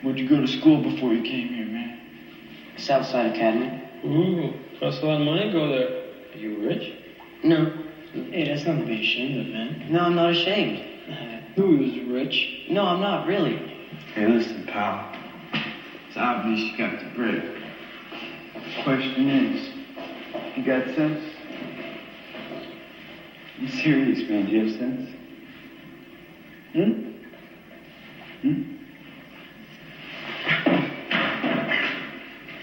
Where'd you go to school before you came here, man? Southside Academy. Ooh, costs a lot of money to go there. Are you rich? No. Hey, that's nothing to be ashamed of, man. No, I'm not ashamed. Who is rich? No, I'm not really. Hey, listen, pal. It's obvious you got the bread. Question is, you got sense? I'm serious, man. Do you have sense?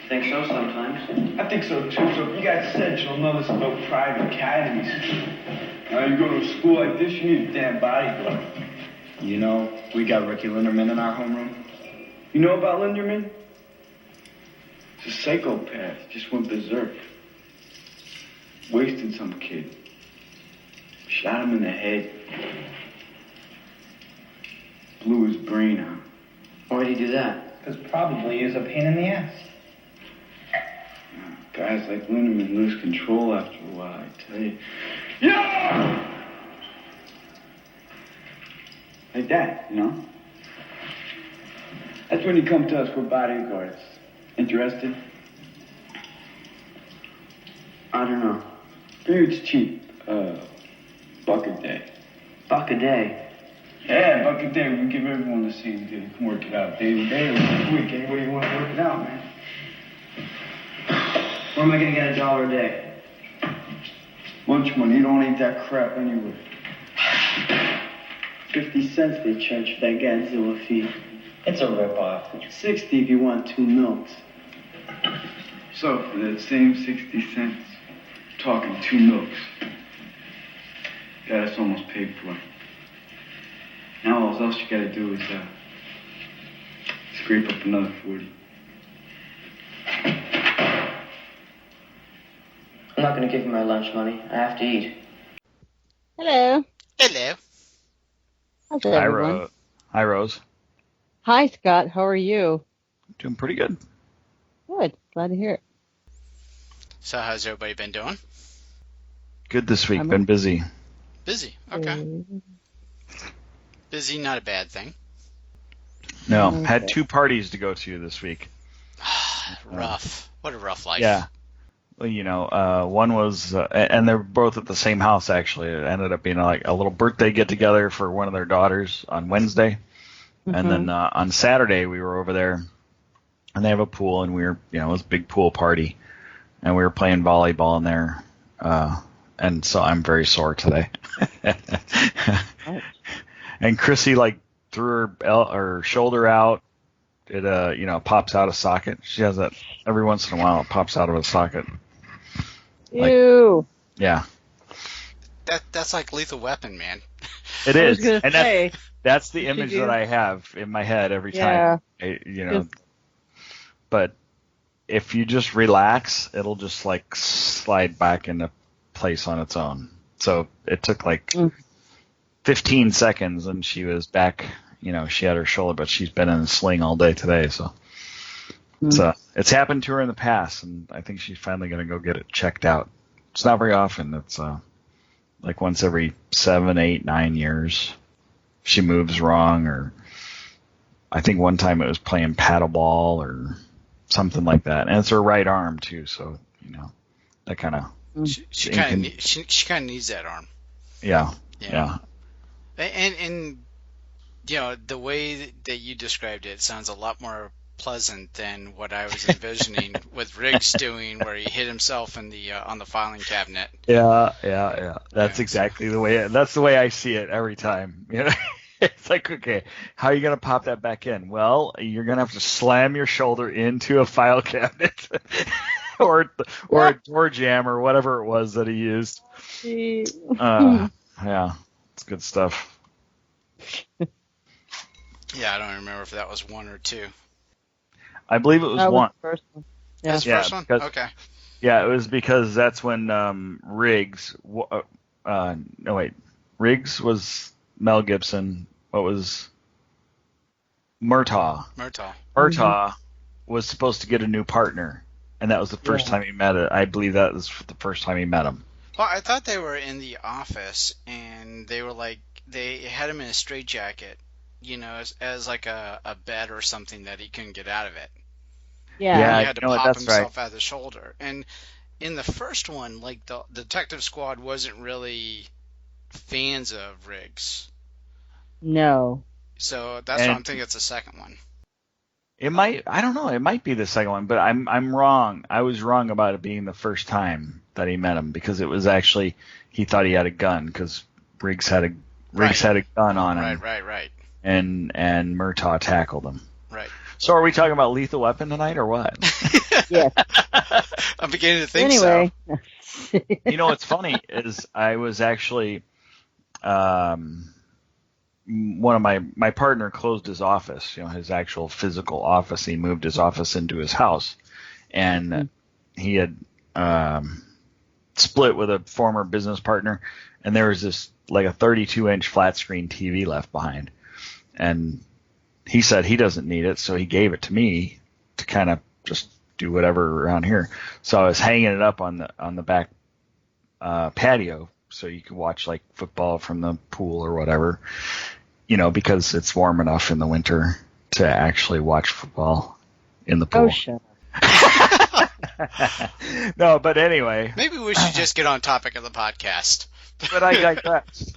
Think so sometimes. I think so, too. So if you got sense, you'll know this about private academies. Now, you go to a school like this, you need a damn bodyguard. You know, we got Ricky Linderman in our homeroom. You know about Linderman? He's a psychopath. Just went berserk. Wasted some kid. Shot him in the head. Blew his brain out. Why'd he do that? Because probably he was a pain in the ass. Guys like Linderman lose control after a while, I tell you. Yeah! Like that, you know? That's when you come to us for bodyguards. Interested? I don't know. Here it's cheap. Buck a day. Buck a day. Yeah, buck a day. We give everyone the same deal. You can work it out day to day or week. Any way you want to work it out, man. Where am I going to get $1 a day? Lunch money. You don't eat that crap anyway. 50 cents they charge for that Godzilla fee. It's a ripoff. 60 if you want 2 milks. So, for that same 60 cents, talking 2 milks. Got us almost paid for. Now all else you gotta do is, scrape up another 40. I'm not going to give you my lunch money. I have to eat. Hello. Hello. How's everyone? Hi, Rose. Hi, Scott. How are you? Doing pretty good. Good. Glad to hear it. So how's everybody been doing? Good this week. Been busy. Busy. Okay. Busy, not a bad thing. No, Okay. had 2 parties to go to this week. Rough. What a rough life. Yeah. Well, you know, one was, and they're both at the same house, actually. It ended up being like a little birthday get-together for one of their daughters on Wednesday. Mm-hmm. And then on Saturday, we were over there, and they have a pool, and we were, you know, it was a big pool party. And we were playing volleyball in there. And so I'm very sore today. And Chrissy, like, threw her shoulder out. It, you know, pops out of socket. She has that every once in a while. It pops out of a socket. Ew. Yeah. That's like Lethal Weapon, man. It I is. was gonna And say, that's the image you- that I have in my head every Yeah. time. You know. But if you just relax, it'll just like slide back into place on its own. So it took like 15 seconds and she was back. You know, she had her shoulder, but she's been in a sling all day today. So it's happened to her in the past, and I think she's finally going to go get it checked out. It's not very often. It's like once every 7, 8, 9 years. She moves wrong, or I think one time it was playing paddleball or something like that. And it's her right arm too, so you know that kind of. She kind of needs that arm. Yeah. And you know, the way that you described it sounds a lot more pleasant than what I was envisioning with Riggs doing, where he hit himself in the on the filing cabinet. Yeah. That's exactly the way. That's the way I see it every time. You know, it's like, okay, how are you gonna pop that back in? Well, you're gonna have to slam your shoulder into a file cabinet, or a door jam, or whatever it was that he used. Yeah, it's good stuff. Yeah, I don't remember if that was 1 or 2. I believe it was that 1. was the first one. Yeah. That's the first one? Because, okay. Yeah, it was because that's when Riggs. Riggs was Mel Gibson. What was Murtaugh? Murtaugh was supposed to get a new partner, and that was the first time he met it. I believe that was the first time he met him. Well, I thought they were in the office, and they were like, they had him in a straitjacket, as like a bed or something that he couldn't get out of it. Yeah. He had to you know what, pop that's himself right. out of the shoulder. And in the first one, like the detective squad wasn't really fans of Riggs. No. So that's why I'm And thinking it's the second one. I don't know, it might be the second one, but I'm wrong. I was wrong about it being the first time that he met him, because it was actually, he thought he had a gun, because Riggs had a gun on him. Right. And Murtaugh tackled him. Right. So are we talking about Lethal Weapon tonight, or what? Yes. I'm beginning to think Anyway. You know what's funny is I was actually, one of my partner closed his office, his actual physical office. He moved his office into his house, and he had split with a former business partner, and there was this like a 32-inch flat screen TV left behind, and he said he doesn't need it, so he gave it to me to kind of just do whatever around here. So I was hanging it up on the back patio, so you could watch like football from the pool or whatever, because it's warm enough in the winter to actually watch football in the pool. Oh, shut up. No, but anyway. Maybe we should just get on topic of the podcast. But I digress.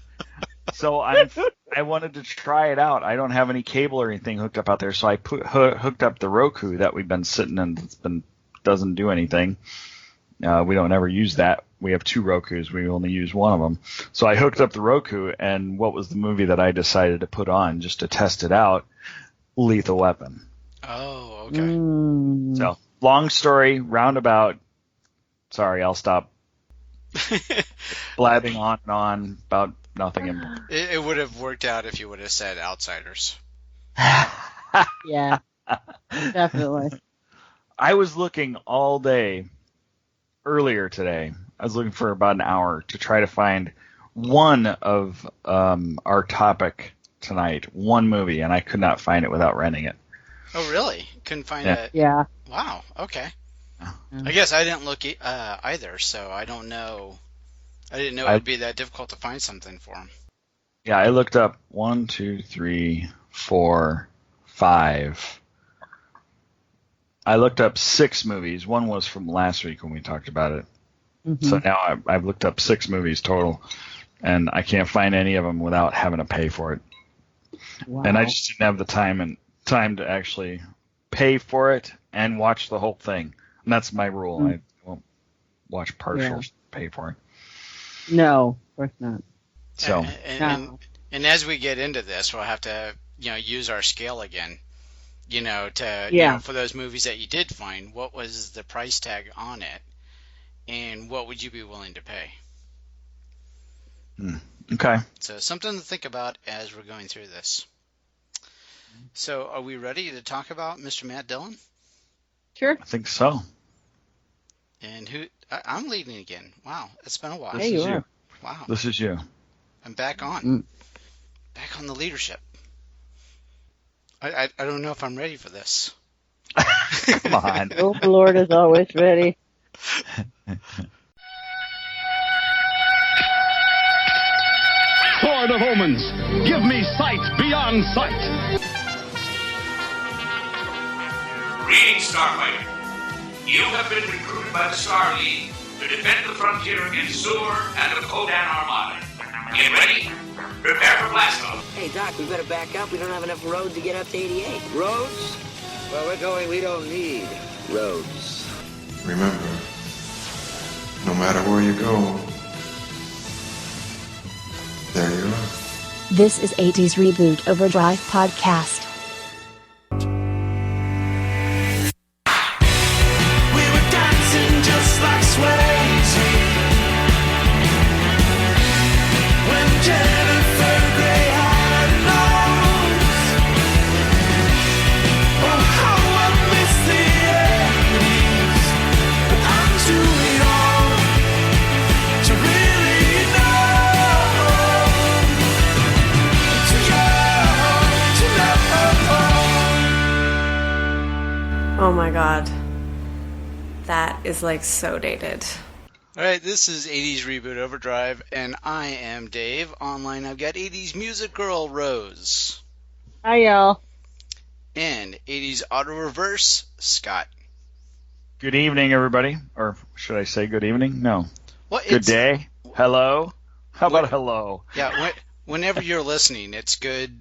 So I wanted to try it out. I don't have any cable or anything hooked up out there, so I hooked up the Roku that we've been sitting in. Doesn't do anything. We don't ever use that. We have 2 Rokus. We only use one of them. So I hooked up the Roku, and what was the movie that I decided to put on just to test it out? Lethal Weapon. Oh, okay. So long story, roundabout. Sorry, I'll stop blabbing on and on about nothing important. It would have worked out if you would have said Outsiders. Yeah. Definitely. I was looking all day earlier today. I was looking for about an hour to try to find one of our topic tonight, one movie, and I could not find it without renting it. Oh, really? Couldn't find Yeah. it? Yeah. Wow, okay. I guess I didn't look either, so I don't know. I didn't know it would be that difficult to find something for him. Yeah, I looked up 1, 2, 3, 4, 5. I looked up 6 movies. One was from last week when we talked about it. Mm-hmm. So now I've looked up 6 movies total, and I can't find any of them without having to pay for it. Wow. And I just didn't have the time to actually pay for it and watch the whole thing. And that's my rule. I won't watch partials, pay for it. No, of course not. So and as we get into this, we'll have to use our scale again. For those movies that you did find, what was the price tag on it, and what would you be willing to pay? Okay. So something to think about as we're going through this. So are we ready to talk about Mr. Matt Dillon? Sure. I think so. And I'm leading again. Wow, it's been a while. This is you. Wow. This is you. I'm back on. Back on the leadership. I don't know if I'm ready for this. Come on. Oh, the Lord is always ready. Sword of omens, give me sight beyond sight. Greetings, Starfighter. You have been recruited by the Star League to defend the frontier against Sewer and the Kodan Armada. Get ready. Prepare for blast-off. Hey, Doc, we better back up. We don't have enough road to get up to 88. Roads? Well, we're going, we don't need roads. Remember, no matter where you go, there you are. This is 80's Reboot Overdrive Podcast. We were dancing just like Swayze when Jennifer Grey had a nose. Oh, how I miss the 80s, but I'm too young to really know. Too young to know. Oh my god. That is like so dated. Alright, this is 80s Reboot Overdrive, and I am Dave. Online I've got 80s Music Girl Rose. Hi, y'all. And 80s Auto Reverse, Scott. Good evening, everybody. Or should I say good evening? No. Well, good day. Hello. How about hello? Yeah, whenever you're listening, it's good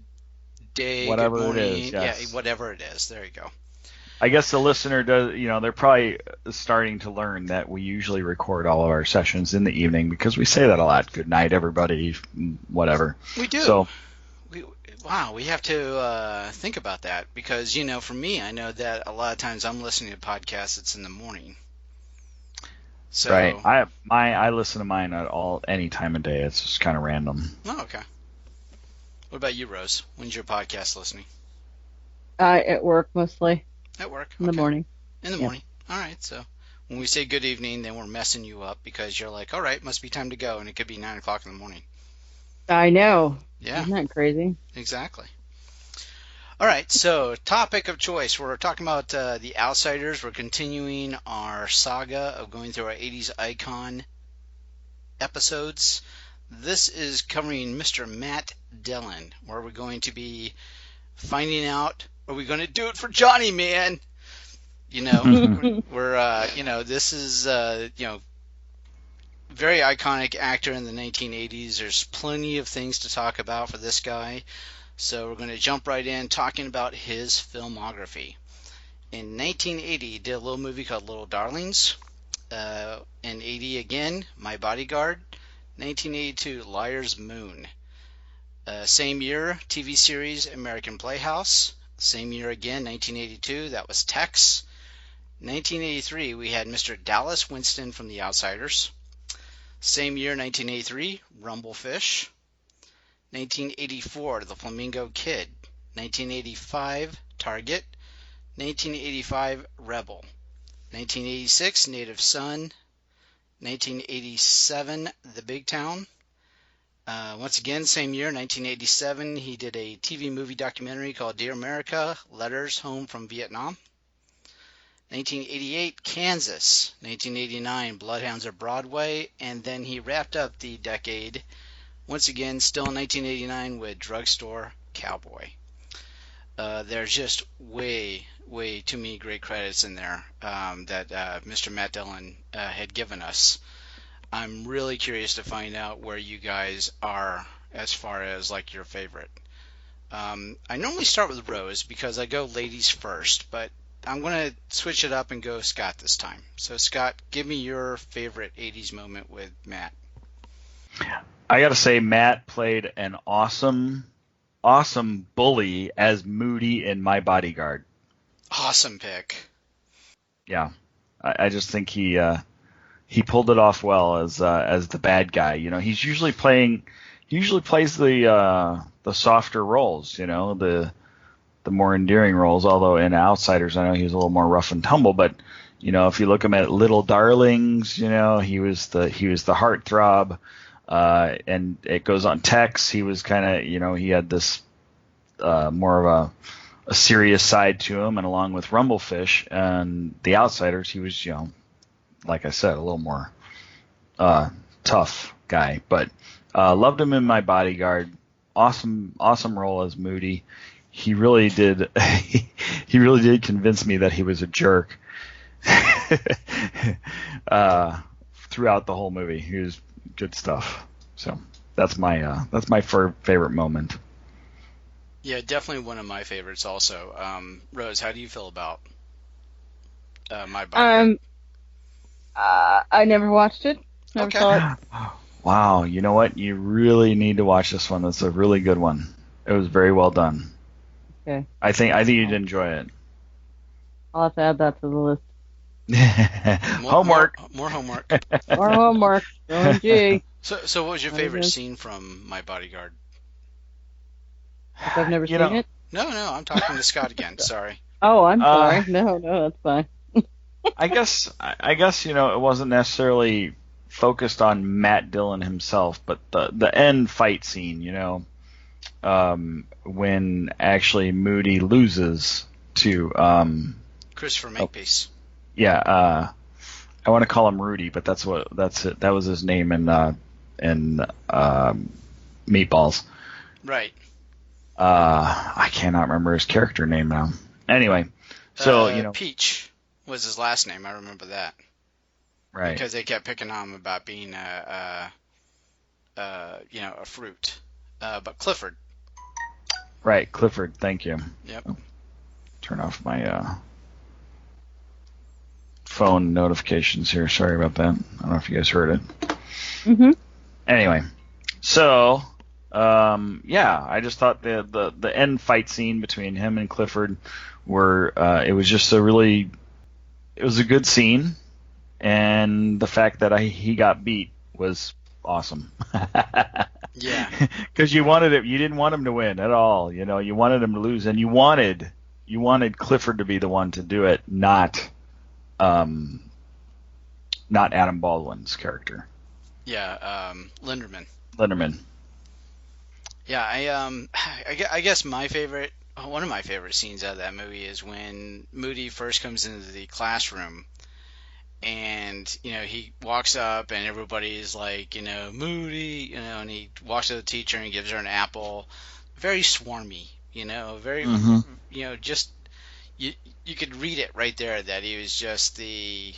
day, whatever good morning. It is, yes. Yeah, whatever it is. There you go. I guess the listener does, they're probably starting to learn that we usually record all of our sessions in the evening because we say that a lot. Good night, everybody, whatever. We do. So, we have to think about that because, for me, I know that a lot of times I'm listening to podcasts, it's in the morning. So, right. I listen to mine at any time of day. It's just kind of random. Oh, okay. What about you, Rose? When's your podcast listening? At work mostly. At work? In the morning. In the morning. All right. So when we say good evening, then we're messing you up because you're like, all right, must be time to go, and it could be 9 o'clock in the morning. I know. Yeah. Isn't that crazy? Exactly. All right. So topic of choice. We're talking about The Outsiders. We're continuing our saga of going through our 80s icon episodes. This is covering Mr. Matt Dillon, where we're going to be finding out, are we going to do it for Johnny, man? We're, this is, very iconic actor in the 1980s. There's plenty of things to talk about for this guy. So we're going to jump right in talking about his filmography. In 1980, he did a little movie called Little Darlings. In 80 again, My Bodyguard. 1982, Liar's Moon. Same year, TV series American Playhouse. Same year again, 1982, that was Tex. 1983, we had Mr. Dallas Winston from The Outsiders. Same year, 1983, Rumblefish. 1984, The Flamingo Kid. 1985, Target. 1985, Rebel. 1986, Native Son. 1987, The Big Town. Once again, same year, 1987, he did a TV movie documentary called Dear America, Letters Home from Vietnam. 1988, Kansas. 1989, Bloodhounds of Broadway. And then he wrapped up the decade, once again, still in 1989, with Drugstore Cowboy. There's just way too many great credits in there that Mr. Matt Dillon had given us. I'm really curious to find out where you guys are as far as like your favorite. I normally start with Rose because I go ladies first, but I'm going to switch it up and go Scott this time. So Scott, give me your favorite 80s moment with Matt. I got to say Matt played an awesome bully as Moody in My Bodyguard. Awesome pick. Yeah. I just think he pulled it off well as the bad guy. He usually plays the softer roles, the more endearing roles. Although in Outsiders, I know he was a little more rough and tumble. But if you look him at Little Darlings, he was the heartthrob. And it goes on Tex. He was kind of he had this more of a serious side to him, and along with Rumblefish and The Outsiders, he was like I said, a little more tough guy, but loved him in My Bodyguard. Awesome role as Moody. He really did. He really did convince me that he was a jerk throughout the whole movie. He was good stuff. So that's my favorite moment. Yeah, definitely one of my favorites. Also, Rose, how do you feel about My Bodyguard? I never watched it. Never saw it. Wow, you know what? You really need to watch this one. It's a really good one. It was very well done. Okay. I think you'd enjoy it. I'll have to add that to the list. Homework. More homework. More homework. OMG. So what was your favorite scene from My Bodyguard? If I've never seen it? No, I'm talking to Scott again. Sorry. Oh, I'm sorry. No, that's fine. I guess it wasn't necessarily focused on Matt Dillon himself, but the end fight scene, when actually Moody loses to Christopher Makepeace. Yeah, I want to call him Rudy, but that's it. That was his name in Meatballs. Right. I cannot remember his character name now. Anyway, so Peach was his last name. I remember that. Right. Because they kept picking on him about being a fruit. But Clifford. Right, Clifford. Thank you. Yep. Oh, turn off my phone notifications here. Sorry about that. I don't know if you guys heard it. Mm-hmm. Anyway, so I just thought the end fight scene between him and Clifford it was just it was a good scene, and the fact that he got beat was awesome. Yeah. Because you didn't want him to win at all. You wanted him to lose, and you wanted Clifford to be the one to do it, not Adam Baldwin's character. Yeah, Linderman. Yeah, I guess one of my favorite scenes out of that movie is when Moody first comes into the classroom, and he walks up and everybody's like, Moody, and he walks to the teacher and gives her an apple. Very swarmy, very, just you could read it right there that he was just the,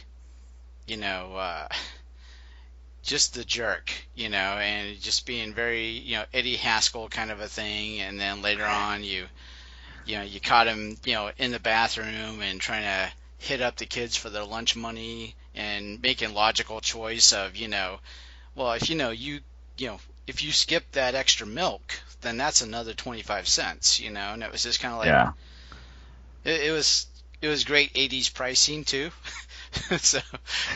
just the jerk, and just being very, Eddie Haskell kind of a thing. And then later on, you caught him, in the bathroom and trying to hit up the kids for their lunch money and making logical choice of, well, if if you skip that extra milk, then that's another 25 cents, and it was just kind of like, yeah. It was great 80s pricing too. So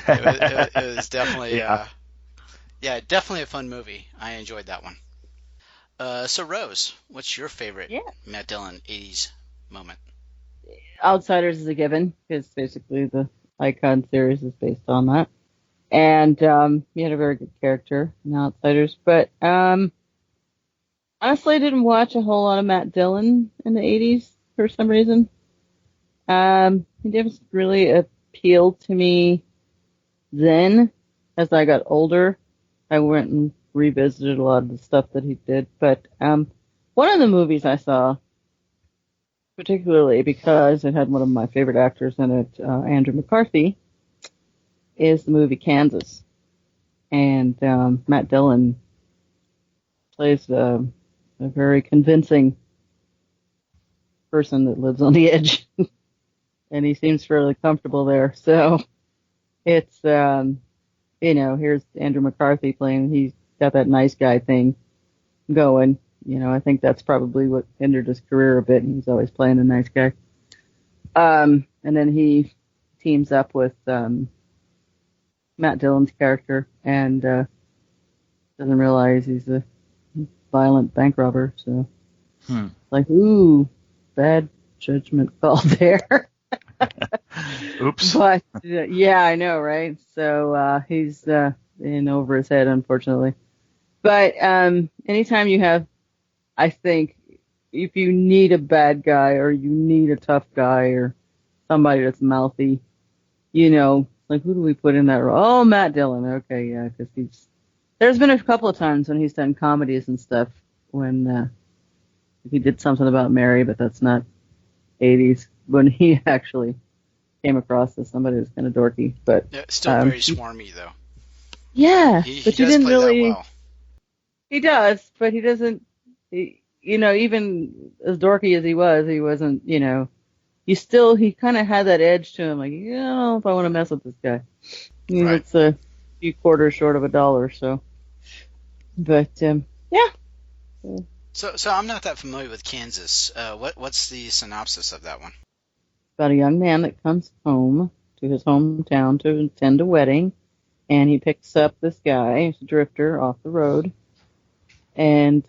it was definitely, definitely a fun movie. I enjoyed that one. So Rose, what's your favorite Matt Dillon 80s moment? Outsiders is a given, because basically the Icon series is based on that. And he had a very good character in Outsiders. But honestly, I didn't watch a whole lot of Matt Dillon in the 80s for some reason. He didn't really appeal to me then. As I got older, I went and revisited a lot of the stuff that he did. But one of the movies I saw, particularly because it had one of my favorite actors in it, Andrew McCarthy, is the movie Kansas. And Matt Dillon plays a very convincing person that lives on the edge. And he seems fairly comfortable there. So it's, here's Andrew McCarthy playing. He's got that nice guy thing going. I think that's probably what hindered his career a bit. He's always playing the nice guy. And then he teams up with Matt Dillon's character and doesn't realize he's a violent bank robber. So like, ooh, bad judgment call there. Oops. But yeah, I know, right? So he's in over his head, unfortunately. But anytime you have, I think, if you need a bad guy or you need a tough guy or somebody that's mouthy, like, who do we put in that role? Oh, Matt Dillon. Okay, yeah, because there's been a couple of times when he's done comedies and stuff when he did something about Mary, but that's not 80s, when he actually came across as somebody who's kind of dorky. But still very swarmy, though. Yeah, but he didn't play really. That well. He does, but he doesn't. Even as dorky as he wasn't. He kind of had that edge to him. Like, I don't know if I want to mess with this guy. Right. It's a few quarters short of $1, so. But yeah. So I'm not that familiar with Kansas. What's the synopsis of that one? About a young man that comes home to his hometown to attend a wedding, and he picks up this guy, he's a drifter, off the road, and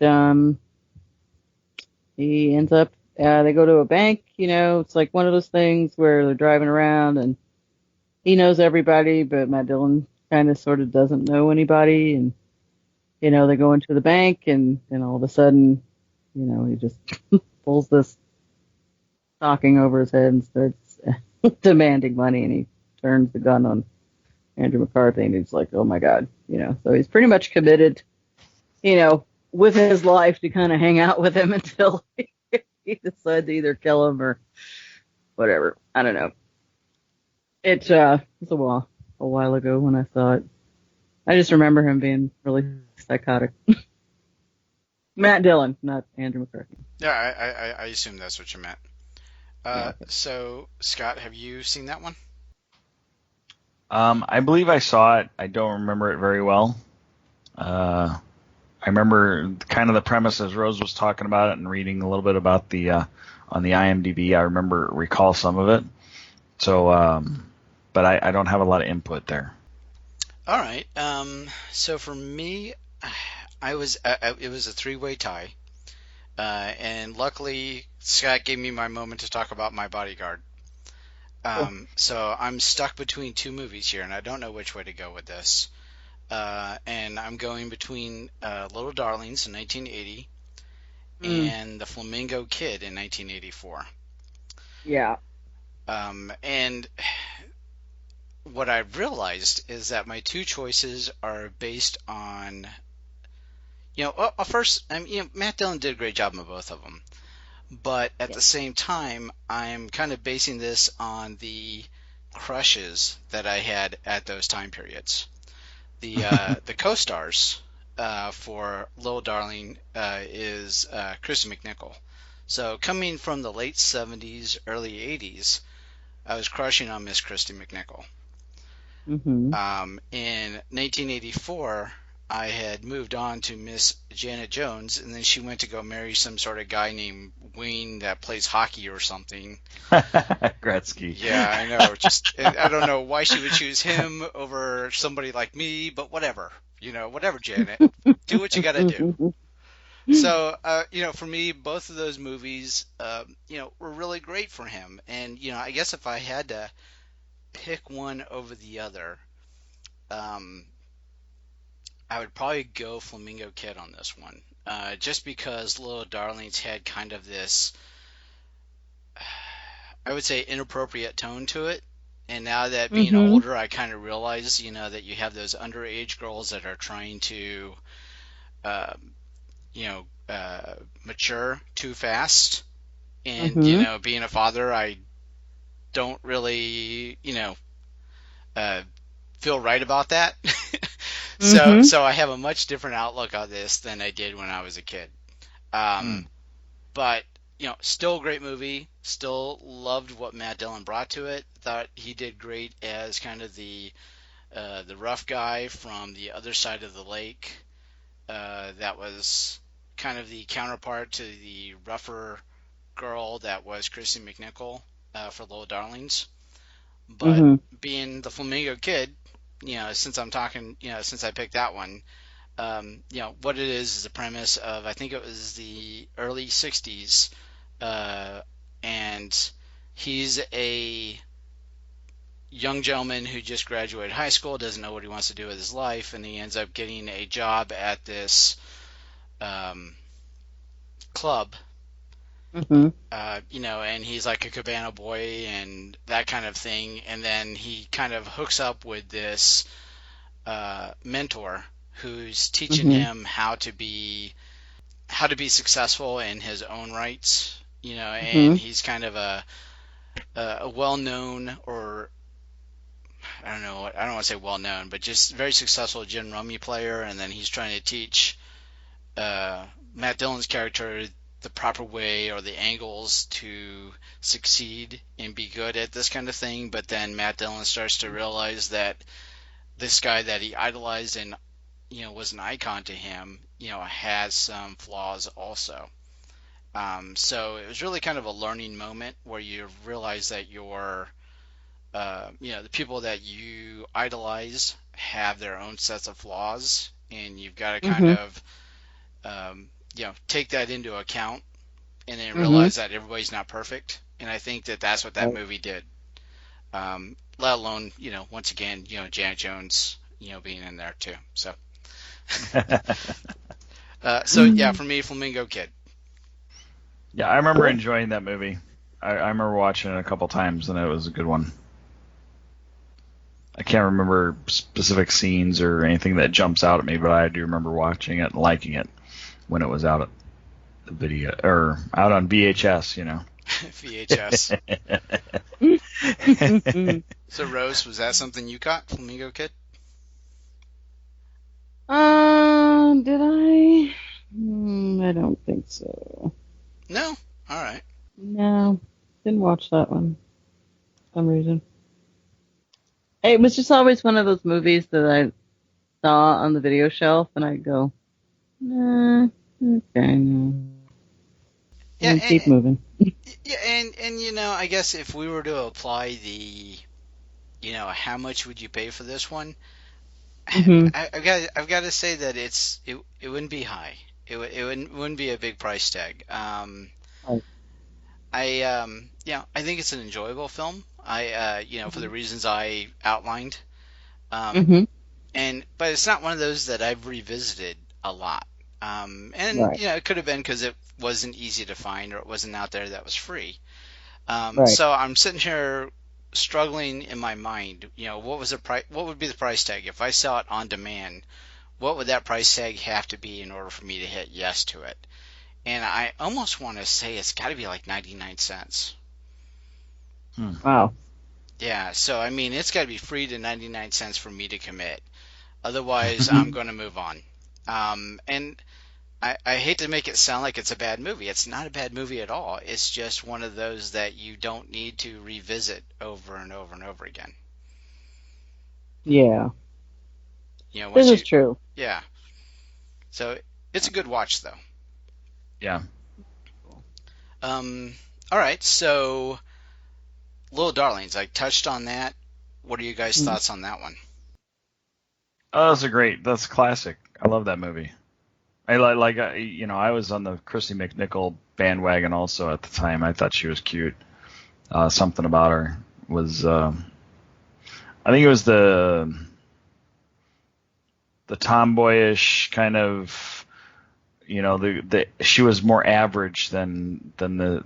he ends up, they go to a bank, it's like one of those things where they're driving around, and he knows everybody, but Matt Dillon kind of sort of doesn't know anybody, and, they go into the bank, and then all of a sudden, he just pulls this stocking over his head and starts demanding money, and he turns the gun on Andrew McCarthy, and he's like, oh my God, so he's pretty much committed, with his life to kind of hang out with him until he decided to either kill him or whatever. I don't know. It was a while ago when I saw it. I just remember him being really psychotic. Matt Dillon, not Andrew McCarthy. Yeah, I assume that's what you meant. So, Scott, have you seen that one? I believe I saw it. I don't remember it very well. I remember kind of the premise as Rose was talking about it and reading a little bit about the on the IMDb. I recall some of it. So, but I don't have a lot of input there. All right. So for me, it was a 3-way tie, and luckily Scott gave me my moment to talk about my Bodyguard. So I'm stuck between two movies here, and I don't know which way to go with this. And I'm going between Little Darlings in 1980 and The Flamingo Kid in 1984. Yeah. And what I've realized is that my two choices are based on, first, Matt Dillon did a great job on both of them. But at the same time, I'm kind of basing this on the crushes that I had at those time periods. The co-stars for Little Darling is Kristen McNichol. So coming from the late 70s, early 80s, I was crushing on Miss Kristen McNichol. Mm-hmm. In 1984, I had moved on to Miss Janet Jones, and then she went to go marry some sort of guy named Wayne that plays hockey or something. Gretzky. Yeah, I know. I don't know why she would choose him over somebody like me, but whatever. Whatever, Janet. Do what you got to do. So, for me, both of those movies, were really great for him. And, I guess if I had to pick one over the other, I would probably go Flamingo Kid on this one, just because Little Darlings had kind of this, I would say, inappropriate tone to it. And now that being older, I kind of realize, that you have those underage girls that are trying to, mature too fast. And, being a father, I don't really, feel right about that. So I have a much different outlook on this than I did when I was a kid. But, still a great movie. Still loved what Matt Dillon brought to it. Thought he did great as kind of the rough guy from the other side of the lake. That was kind of the counterpart to the rougher girl that was Kristen McNichol for Little Darlings. But being the Flamingo Kid, since I picked that one, what it is a premise of, I think it was the early 60s, and he's a young gentleman who just graduated high school, doesn't know what he wants to do with his life, and he ends up getting a job at this club. And he's like a cabana boy and that kind of thing, and then he kind of hooks up with this mentor who's teaching him how to be successful in his own rights, and he's kind of a well-known, or I don't want to say well-known, but just very successful gin rummy player, and then he's trying to teach Matt Dillon's character the proper way or the angles to succeed and be good at this kind of thing. But then Matt Dillon starts to realize that this guy that he idolized and was an icon to him, has some flaws also. So it was really kind of a learning moment where you realize that the people that you idolize have their own sets of flaws, and you've got to kind of take that into account, and then realize that everybody's not perfect. And I think that that's what that movie did. Let alone, once again, Janet Jones, being in there too. So, for me, Flamingo Kid. Yeah, I remember enjoying that movie. I remember watching it a couple times, and it was a good one. I can't remember specific scenes or anything that jumps out at me, but I do remember watching it and liking it. when it was out at the video or out on VHS, you know. VHS. So, Rose, was that something you caught, Flamingo Kid? Did I? I don't think so. No? All right. No, didn't watch that one for some reason. It was just always one of those movies that I saw on the video shelf, and I'd go, nah, okay, no. Yeah, And keep moving. Yeah, and you know, I guess if we were to apply the, you know, how much would you pay for this one? Mm-hmm. I've got to say that it wouldn't be high. It wouldn't be a big price tag. Right. I think it's an enjoyable film. For the reasons I outlined. Mm-hmm. But it's not one of those that I've revisited a lot. Right. It could have been because it wasn't easy to find or it wasn't out there that was free. Right. So I'm sitting here struggling in my mind. You know, what would be the price tag if I saw it on demand? What would that price tag have to be in order for me to hit yes to it? And I almost want to say it's got to be like 99 cents. Wow. Yeah, so I mean, it's got to be free to 99 cents for me to commit. Otherwise, I'm going to move on. And I hate to make it sound like it's a bad movie. It's not a bad movie at all. It's just one of those that you don't need to revisit over and over and over again. Yeah. You know, this is true. Yeah. So it's a good watch, though. Yeah. All right, so Little Darlings, I touched on that. What are you guys' thoughts on that one? Oh, that's classic. I love that movie. I was on the Christy McNichol bandwagon also at the time. I thought she was cute. Something about her was, I think it was the tomboyish kind of, you know, she was more average than the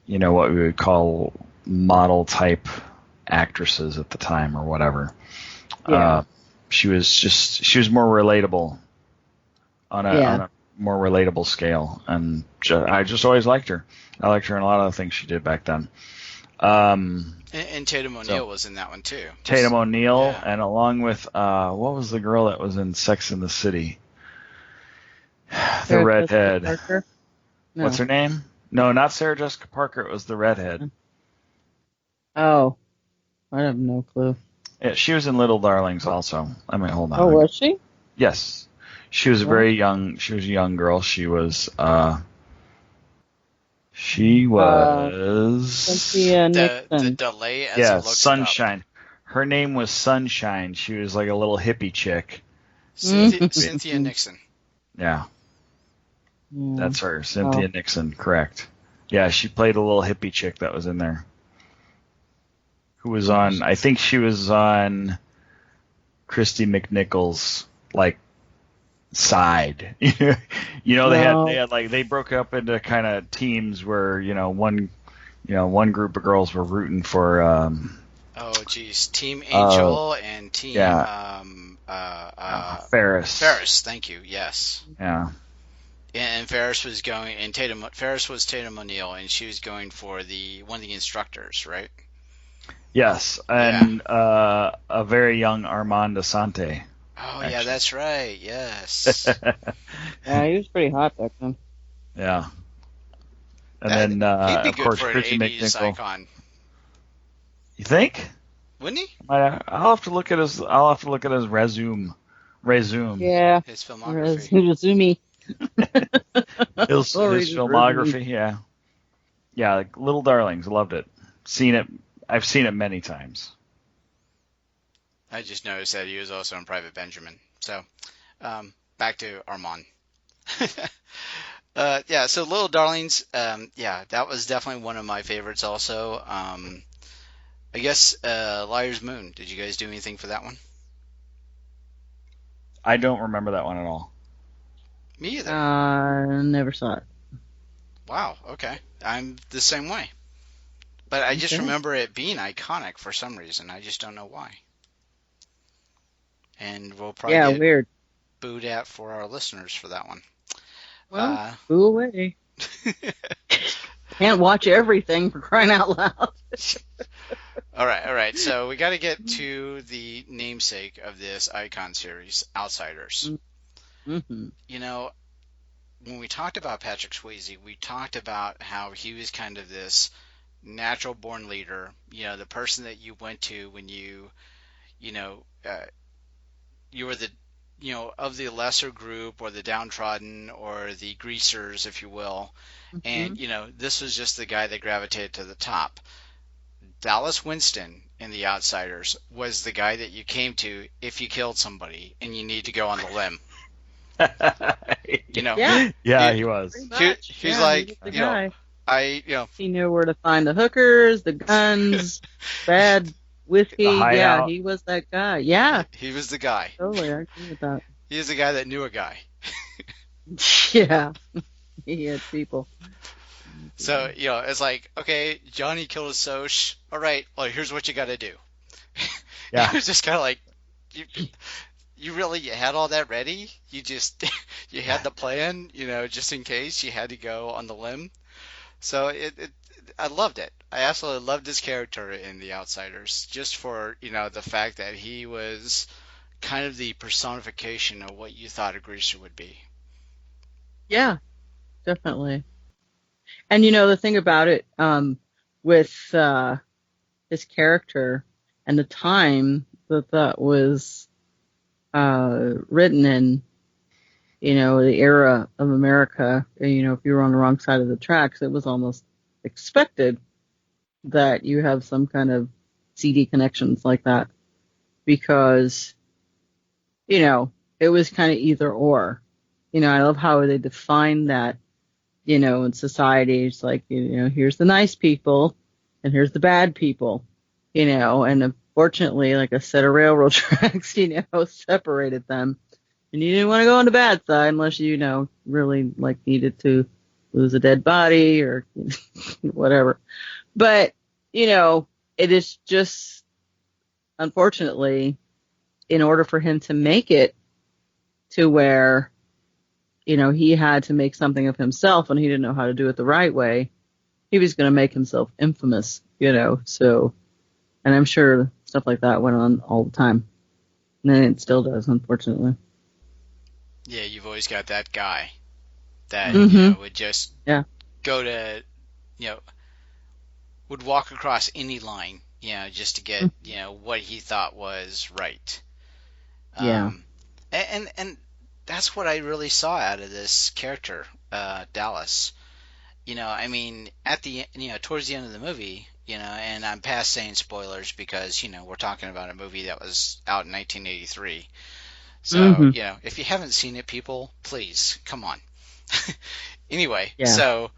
you know, what we would call model type actresses at the time or whatever. Yeah. She was more relatable on a more relatable scale, and I just always liked her. I liked her in a lot of the things she did back then. And Tatum O'Neal was in that one too. Tatum O'Neal, and along with what was the girl that was in Sex and the City? The redhead. Parker? No. What's her name? No, not Sarah Jessica Parker. It was the redhead. Oh, I have no clue. Yeah, she was in Little Darlings also. I mean, hold on. Oh, was she? Yes. She was a young girl. She was Cynthia Nixon. The delay as I looked Sunshine. Her name was Sunshine. She was like a little hippie chick. Cynthia Nixon. Yeah. That's her, Cynthia Nixon, correct. Yeah, she played a little hippie chick that was in there. Who was on, I think she was on Christy McNichol's, like, side. You know, they broke up into kind of teams where, one group of girls were rooting for, Team Angel and Team, Ferris. Ferris, thank you, yes. Yeah. And Ferris was going, and Ferris was Tatum O'Neal, and she was going for one of the instructors, right? Yes, and a very young Armand Asante. Oh, actually. Yeah, that's right, yes. Yeah, he was pretty hot back then. Yeah. And then, he'd be of good course, for Christy an 80s McNichol. icon. You think? Wouldn't he? I'll have to look at his resume. Yeah. His filmography. Resume. his filmography, yeah. Yeah, like Little Darlings, loved it. I've seen it many times. I just noticed that he was also in Private Benjamin. So, back to Armand. So Little Darlings, that was definitely one of my favorites also. I guess Liar's Moon. Did you guys do anything for that one? I don't remember that one at all. Me either. Never saw it. Wow, okay. I'm the same way. But I just remember it being iconic for some reason. I just don't know why. And we'll probably weird. booed at for our listeners for that one. Well, boo away. Can't watch everything, for crying out loud. All right. So we got to get to the namesake of this icon series, Outsiders. Mm-hmm. You know, when we talked about Patrick Swayze, we talked about how he was kind of this natural-born leader. You know, the person that you went to when you were the, of the lesser group or the downtrodden or the greasers, if you will. And, this was just the guy that gravitated to the top. Dallas Winston in The Outsiders was the guy that you came to if you killed somebody and you need to go on the limb. Yeah, he was. He's like, he knew where to find the hookers, the guns, bad whiskey. Yeah, he was that guy. Yeah, he was the guy. Totally, I agree with that. He was the guy that knew a guy. Yeah, he had people. So, it's like, okay, Johnny killed a Soch. All right, well, here's what you got to do. Yeah. It was just kind of like, you had all that ready? You you had the plan, just in case you had to go on the limb. So I loved it. I absolutely loved his character in The Outsiders, just for, the fact that he was kind of the personification of what you thought a greaser would be. Yeah, definitely. And the thing about it, with his character and the time that was written in, the era of America, if you were on the wrong side of the tracks, it was almost expected that you have some kind of CD connections like that, because, it was kind of either or. I love how they define that, in society. It's like, here's the nice people and here's the bad people, and unfortunately, like a set of railroad tracks, separated them. And you didn't want to go on the bad side unless you, really needed to lose a dead body or whatever. But, it is just, unfortunately, in order for him to make it to where, he had to make something of himself and he didn't know how to do it the right way, he was going to make himself infamous, so, and I'm sure stuff like that went on all the time. And it still does, unfortunately. Yeah, you've always got that guy that would just go to, would walk across any line, just to get, what he thought was right. Yeah. And that's what I really saw out of this character, Dallas. At the towards the end of the movie, and I'm past saying spoilers because we're talking about a movie that was out in 1983. So if you haven't seen it, people, please come on. Anyway, so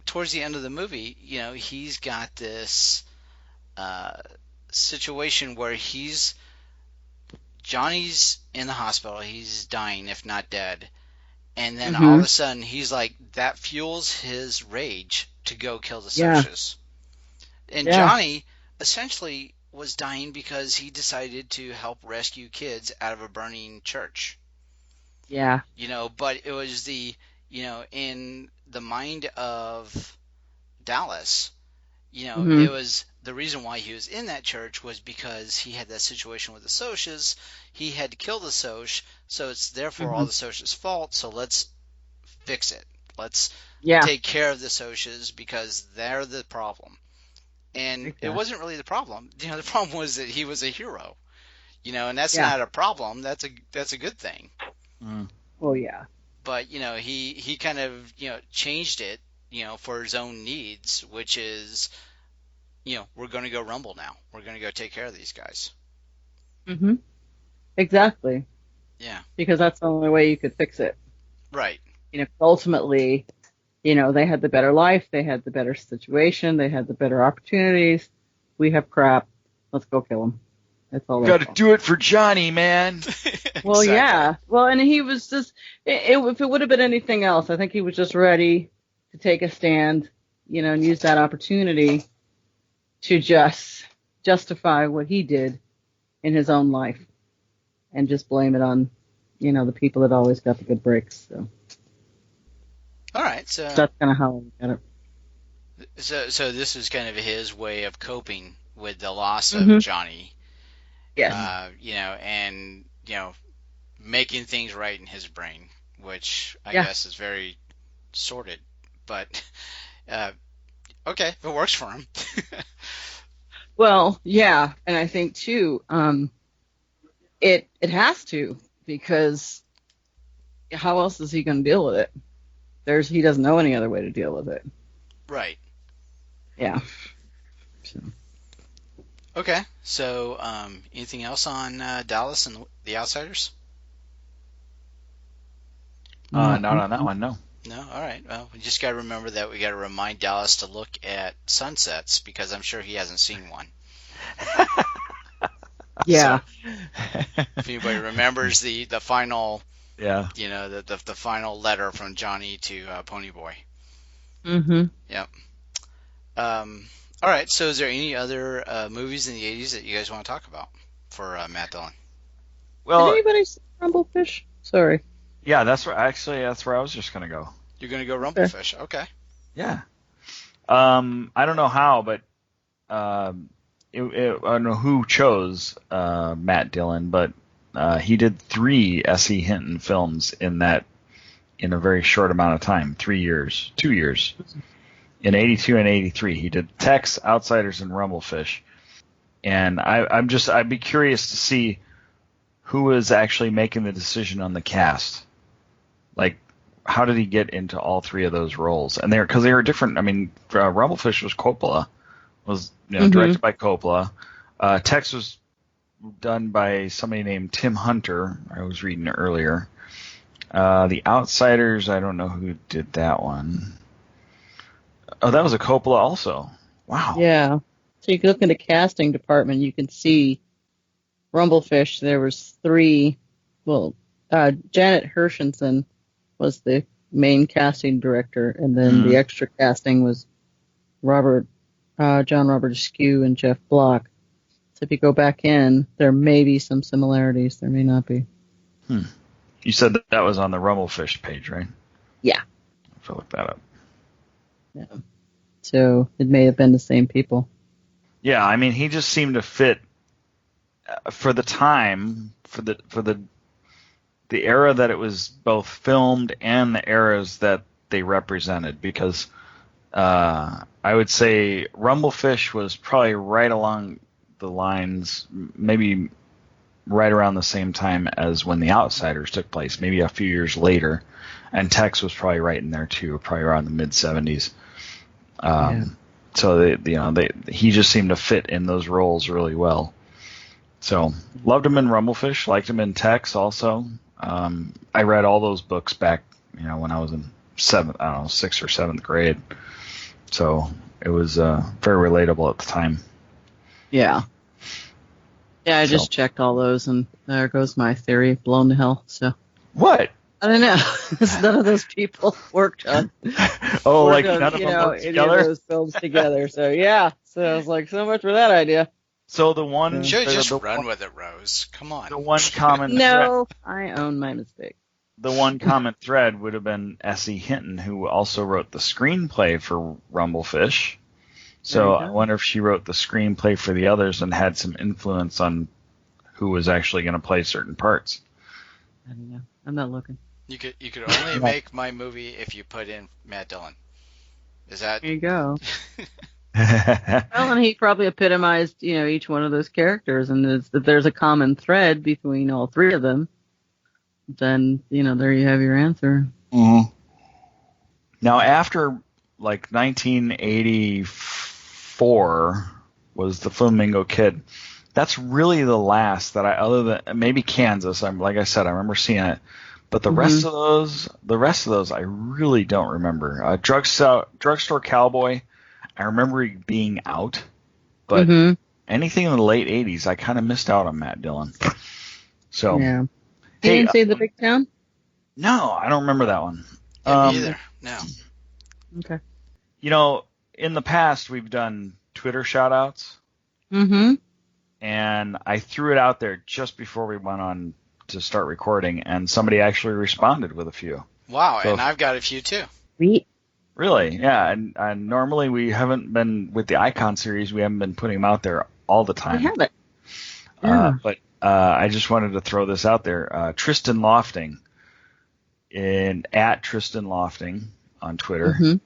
towards the end of the movie, he's got this situation where Johnny's in the hospital. He's dying, if not dead. And then all of a sudden, he's like, that fuels his rage to go kill the Soches. And Johnny essentially was dying because he decided to help rescue kids out of a burning church. Yeah. But it was in the mind of Dallas, it was the reason why he was in that church was because he had that situation with the Soches. He had to kill the Soch, so it's therefore all the Soches' fault. So let's fix it. Let's take care of the Soches because they're the problem. And it wasn't really the problem. The problem was that he was a hero. And that's not a problem. That's a good thing. Well, yeah. But he kind of changed it for his own needs, which is we're going to go rumble now. We're going to go take care of these guys. Mm-hmm. Exactly. Yeah. Because that's the only way you could fix it. Right. Ultimately, they had the better life, they had the better situation, they had the better opportunities. We have crap. Let's go kill them. That's all. Got to do it for Johnny, man. Well, yeah. Well, and he was just. If it would have been anything else, I think he was just ready to take a stand, and use that opportunity to just justify what he did in his own life, and just blame it on the people that always got the good breaks. So. All right, so that's kind of how I got it. So this is kind of his way of coping with the loss of Johnny. Yes. And making things right in his brain, which I guess is very sordid, but okay, if it works for him. Well, yeah, and I think too, it has to, because how else is he going to deal with it? He doesn't know any other way to deal with it. Right. Yeah. So. Okay, so anything else on Dallas and the Outsiders? Not on that one, no. No? All right. Well, we just got to remember that we got to remind Dallas to look at sunsets, because I'm sure he hasn't seen one. Yeah. So, if anybody remembers the final, the final letter from Johnny to Ponyboy. Mm-hmm. Yep. All right. So, is there any other movies in the 80s that you guys want to talk about for Matt Dillon? Well, did anybody see Rumblefish? Sorry. Yeah, that's where I was just gonna go. You're gonna go Rumblefish, okay? Yeah. I don't know how, but I don't know who chose Matt Dillon, but he did 3 S.E. Hinton films in a very short amount of time, 2 years. In 82 and 83, he did Tex, Outsiders, and Rumblefish. And I'd be curious to see who was actually making the decision on the cast. Like, how did he get into all 3 of those roles? And because they were different. I mean, Rumblefish was Coppola, directed by Coppola. Tex was done by somebody named Tim Hunter. I was reading it earlier. The Outsiders, I don't know who did that one. Oh, that was a Coppola also. Wow. Yeah. So you can look in the casting department, you can see Rumblefish. There was 3. Well, Janet Hershenson was the main casting director, and then the extra casting was John Robert Askew and Jeff Block. So if you go back in, there may be some similarities. There may not be. You said that was on the Rumblefish page, right? Yeah. I'll look that up. Yeah. So it may have been the same people. Yeah, I mean, he just seemed to fit for the time, for the era that it was both filmed and the eras that they represented, because I would say Rumblefish was probably right along the lines, maybe right around the same time as when The Outsiders took place, maybe a few years later, and Tex was probably right in there too, probably around the mid-70s. So he just seemed to fit in those roles really well. So loved him in Rumblefish, liked him in Tex also. I read all those books back, when I was in 6th or 7th grade. So it was very relatable at the time. Yeah. Yeah, I just checked all those, and there goes my theory, blown to hell. So what? I don't know. None of those people worked on. None of them worked together. Of those films together. So yeah. So I was like, so much for that idea. So the one. Should have just run with it, Rose. Come on. The one common. No, I own my mistake. The one common thread would have been S.E. Hinton, who also wrote the screenplay for Rumblefish. So I wonder if she wrote the screenplay for the others and had some influence on who was actually going to play certain parts. I don't know. I'm not looking. You could only make my movie if you put in Matt Dillon. Is that? There you go. Well, and he probably epitomized, each one of those characters, and if there's a common thread between all 3 of them, then there you have your answer. Mm-hmm. Now, after 1984 was the Flamingo Kid. That's really the last that other than maybe Kansas. Like I said, I remember seeing it. But the rest of those, I really don't remember. Drugstore Cowboy, I remember being out, but anything in the late '80s, I kind of missed out on Matt Dillon. So, yeah. You didn't see The Big Town? No, I don't remember that one. Me either. No. Okay. In the past, we've done Twitter shout-outs. Mm-hmm. And I threw it out there just before we went on to start recording, and somebody actually responded with a few. Wow, So and I've got a few too. Sweet. Really, yeah. And normally we haven't been with the Icon series. We haven't been putting them out there all the time. We haven't. Yeah. But I just wanted to throw this out there. Tristan Lofting, at Tristan Lofting on Twitter.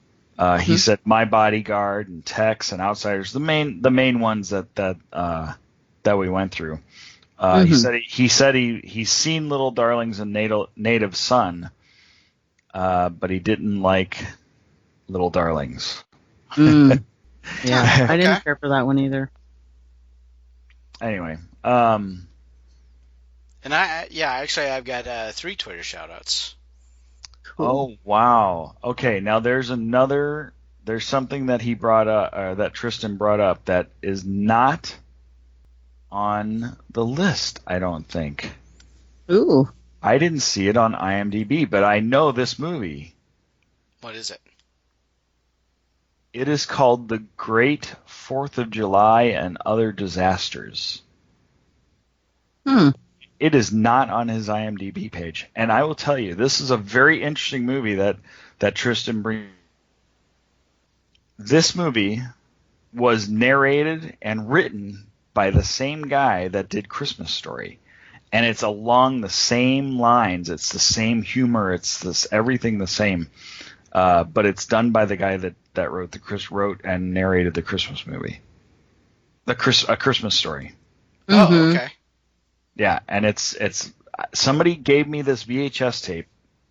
He said My Bodyguard and Tex and Outsiders, the main ones that we went through. He said he's seen Little Darlings and Native Son, but he didn't like Little Darlings. Yeah, I didn't care for that one either. Anyway, and I've got 3 Twitter shout-outs. Cool. Oh wow. Okay, now there's something that he brought up, that Tristan brought up, that is not on the list, I don't think. Ooh. I didn't see it on IMDb, but I know this movie. What is it? It is called The Great 4th of July and Other Disasters. It is not on his IMDb page. And I will tell you, this is a very interesting movie that Tristan brings. This movie was narrated and written by the same guy that did Christmas Story. And it's along the same lines. It's the same humor. It's everything the same. But it's done by the guy that wrote and narrated the Christmas movie. A Christmas Story. Oh, okay. Yeah, and it's somebody gave me this VHS tape.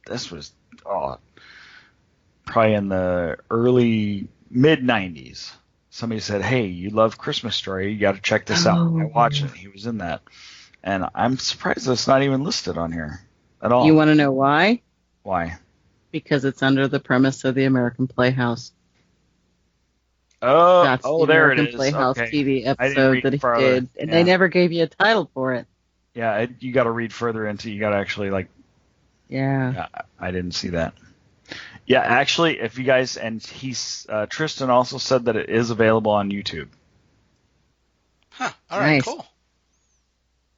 This was probably in the early mid-90s. Somebody said, "Hey, you love Christmas Story, you got to check this out." I watched it. He was in that. And I'm surprised it's not even listed on here at all. You want to know why? Why? Because it's under the premise of the American Playhouse. Oh, That's the there American it is. Playhouse Okay. TV episode that he did. And they never gave you a title for it. Yeah, you got to read further into. You got to actually Yeah, I didn't see that. Yeah, actually, if you guys Tristan also said that it is available on YouTube. Huh. All right. Nice. Cool.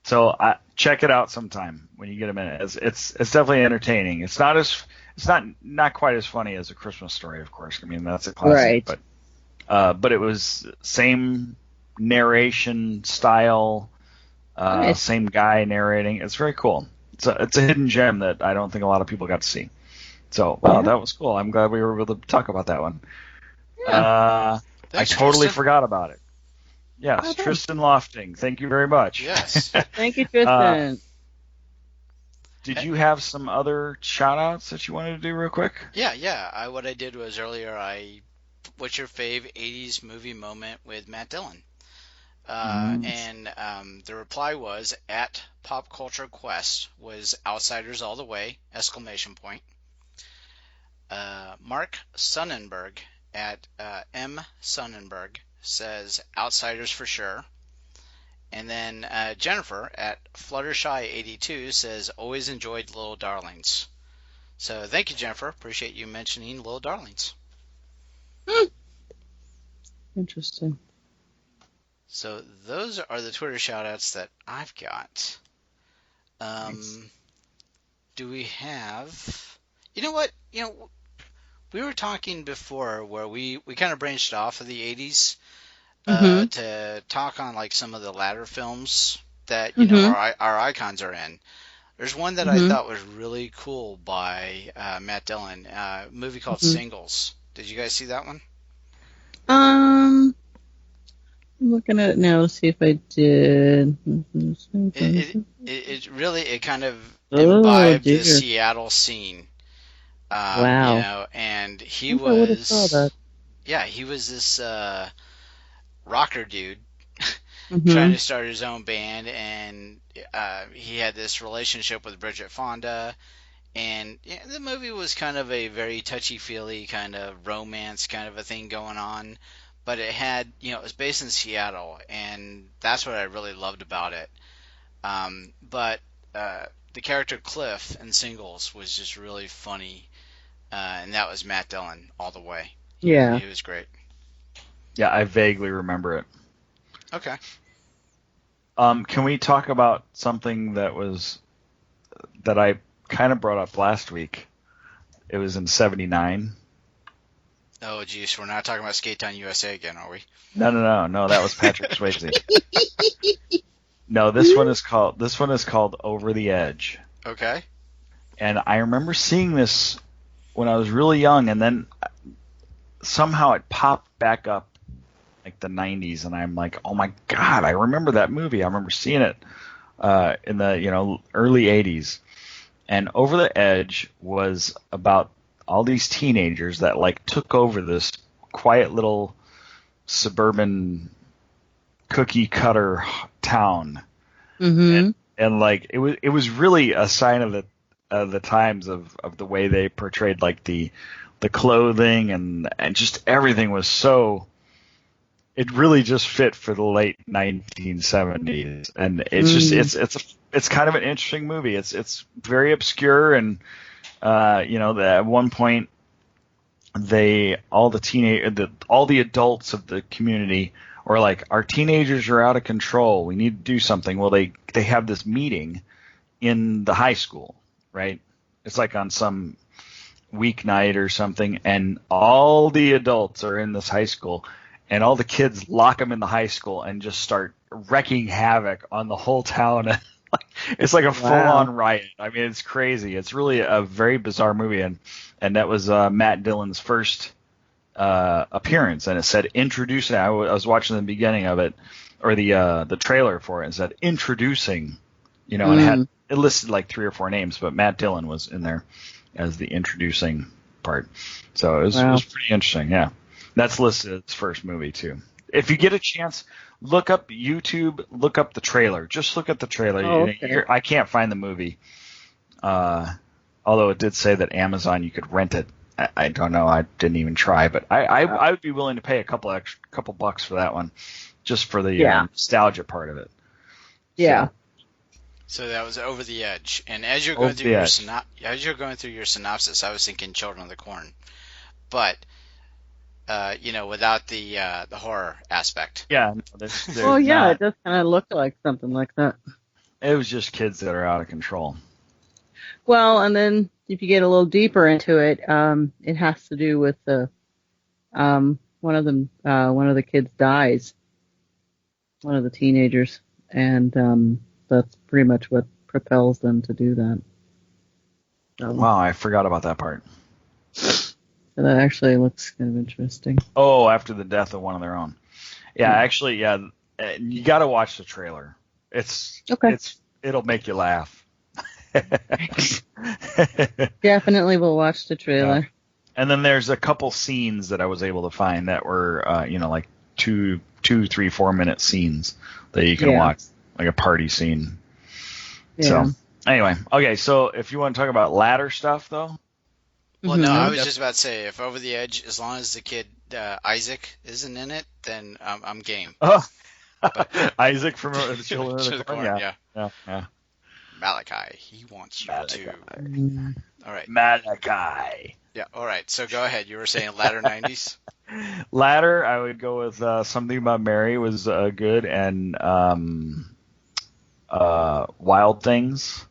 So check it out sometime when you get a minute. It's definitely entertaining. It's not quite as funny as A Christmas Story, of course. I mean, that's a classic. Right. But it was same narration style. Nice. Same guy narrating. It's very cool. It's a hidden gem that I don't think a lot of people got to see. So, that was cool. I'm glad we were able to talk about that one. Yeah. I totally Tristan. forgot about it. Yes, Tristan Lofting. Thank you very much. Yes. Thank you, Tristan. Did you have some other shout-outs that you wanted to do real quick? Yeah. What I did was earlier, what's your fave 80s movie moment with Matt Dillon? And the reply was, at Pop Culture Quest, was Outsiders All the Way, ! Mark Sonnenberg at M. Sonnenberg says Outsiders for sure. And then Jennifer at Fluttershy82 says always enjoyed Little Darlings. So thank you, Jennifer. Appreciate you mentioning Little Darlings. Interesting. So those are the Twitter shoutouts that I've got. Nice. Do we have... You know what? We were talking before where we kind of branched off of the 80s to talk on like some of the latter films that our icons are in. There's one that I thought was really cool by Matt Dillon, a movie called Singles. Did you guys see that one? I'm looking at it now to see if I did. It really kind of imbibed the Seattle scene. Wow. And he I would have saw was, that. yeah, he was this rocker dude trying to start his own band, and he had this relationship with Bridget Fonda, and the movie was kind of a very touchy-feely kind of romance kind of a thing going on, but it had, it was based in Seattle, and that's what I really loved about it. But the character Cliff in Singles was just really funny. And that was Matt Dillon all the way. Yeah. He was great. Yeah, I vaguely remember it. Okay. Can we talk about something that was that I kind of brought up last week. It was in '79. Oh, geez, we're not talking about Skate Town USA again, are we? No. That was Patrick Swayze. No, this one is called Over the Edge. Okay. And I remember seeing this when I was really young, and then somehow it popped back up like the 90s, and I'm like, oh my God, I remember that movie. I remember seeing it in the early 80s. And Over the Edge was about all these teenagers that like took over this quiet little suburban cookie cutter town. Mm-hmm. And like it was really a sign of the times of the way they portrayed like the clothing and just everything was so. It really just fit for the late 1970s, and it's just it's kind of an interesting movie. It's very obscure, and at one point all the adults of the community were like, our teenagers are out of control. We need to do something. Well, they have this meeting in the high school, right? It's like on some weeknight or something, and all the adults are in this high school. And all the kids lock them in the high school and just start wreaking havoc on the whole town. It's like a full-on riot. I mean, it's crazy. It's really a very bizarre movie, and that was Matt Dillon's first appearance. And it said introducing. I was watching the beginning of it, or the trailer for it. And it said introducing, and it listed like 3 or 4 names, but Matt Dillon was in there as the introducing part. So it was pretty interesting. Yeah. That's listed as his first movie, too. If you get a chance, look up YouTube, look up the trailer. Just look at the trailer. Oh, okay. I can't find the movie. Although it did say that Amazon, you could rent it. I don't know. I didn't even try. But I would be willing to pay a couple bucks for that one, just for the nostalgia part of it. Yeah. So that was Over the Edge. And as you're going through your synopsis, I was thinking Children of the Corn. But... without the horror aspect. Yeah. It does kind of look like something like that. It was just kids that are out of control. Well, and then if you get a little deeper into it, it has to do with one of the kids dies, one of the teenagers, and that's pretty much what propels them to do that. Wow, I forgot about that part. So that actually looks kind of interesting. Oh, after the death of one of their own. Yeah, actually, you got to watch the trailer. It'll make you laugh. Definitely will watch the trailer. Yeah. And then there's a couple scenes that I was able to find that were, like 2, 3, 4 minute scenes that you can watch, like a party scene. Yeah. So anyway, okay. So if you want to talk about ladder stuff, though. Well, no, I was just about to say, if Over the Edge, as long as the kid Isaac isn't in it, then I'm game. Oh, Isaac from the Children of the Corn. Yeah. Malachi, he wants you too. All right. Malachi. Yeah. All right. So go ahead. You were saying latter 90s. Latter, I would go with Something About Mary was good, and Wild Things.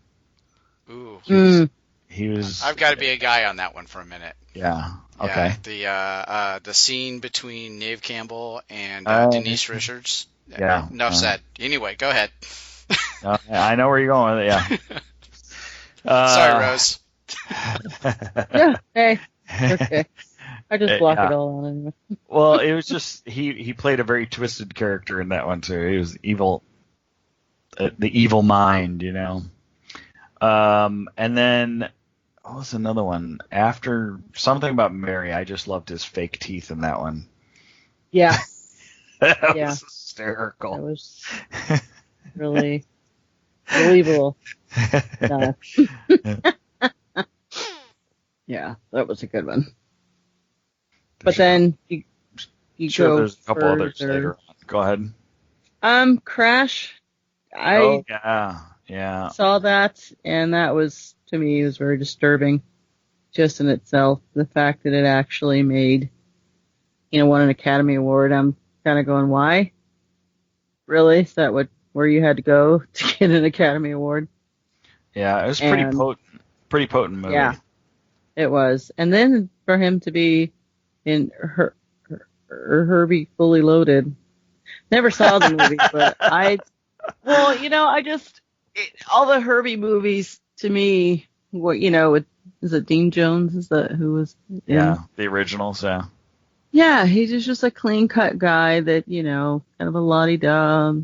Ooh. He was. I've got to be a guy on that one for a minute. Yeah. Okay. Yeah, the scene between Neve Campbell and Denise Richards. Yeah. Enough said. Anyway, go ahead. I know where you're going with it. Yeah. Sorry, Rose. Yeah. Hey. Okay. I just block it all out anyway. Well, it was just he played a very twisted character in that one too. He was evil, the evil mind, And then. What was another one? After Something About Mary, I just loved his fake teeth in that one. Yeah. That was hysterical. That was really believable. Yeah, that was a good one. But then you go there's a couple others later on. Go ahead. Crash. Yeah. Saw that, and that was, to me, it was very disturbing just in itself. The fact that it actually made, won an Academy Award. I'm kind of going, why? Really? Is that where you had to go to get an Academy Award? Yeah, it was pretty potent movie. Yeah, it was. And then for him to be in Herbie Fully Loaded, never saw the movie, but all the Herbie movies to me, is it Dean Jones? Is that who was? Yeah, the originals. Yeah. Yeah, he's just a clean cut guy that kind of a la-di-da.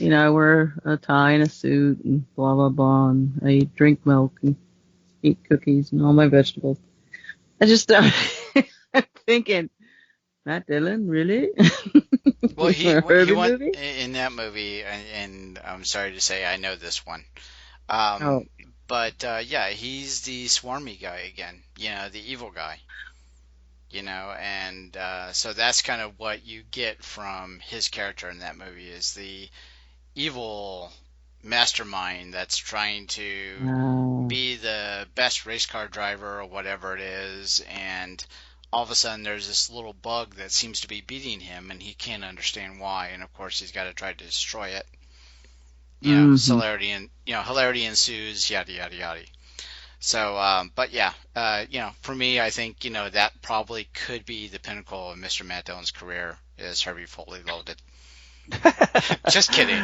I wear a tie and a suit and blah blah blah, and I drink milk and eat cookies and all my vegetables. I just I'm thinking, Matt Dillon, really? Well, he Herbie went movie? in that movie, and I'm sorry to say I know this one. But yeah, he's the swarmy guy again. The evil guy. And so that's kind of what you get from his character in that movie is the evil mastermind that's trying to be the best race car driver or whatever it is, and all of a sudden there's this little bug that seems to be beating him, and he can't understand why, and of course he's got to try to destroy it. Hilarity ensues, yada yada yada. So, but yeah, for me, I think that probably could be the pinnacle of Mr. Matt Dillon's career is Herbie Fully Loaded. Just kidding.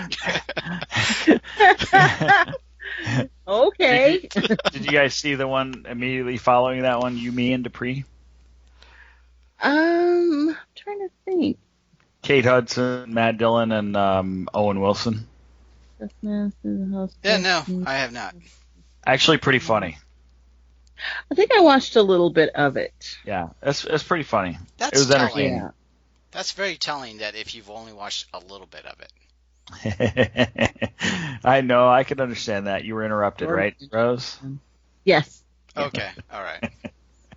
Okay. Did you guys see the one immediately following that one, You, Me, and Dupree? I'm trying to think. Kate Hudson, Matt Dillon, and Owen Wilson. Yeah, no, I have not. Actually, pretty funny. I think I watched a little bit of it. Yeah, it's pretty funny. That's it was telling. entertaining. Yeah. That's very telling that if you've only watched a little bit of it. I know, I can understand that. You were interrupted, right, Rose? Yes. Okay, all right.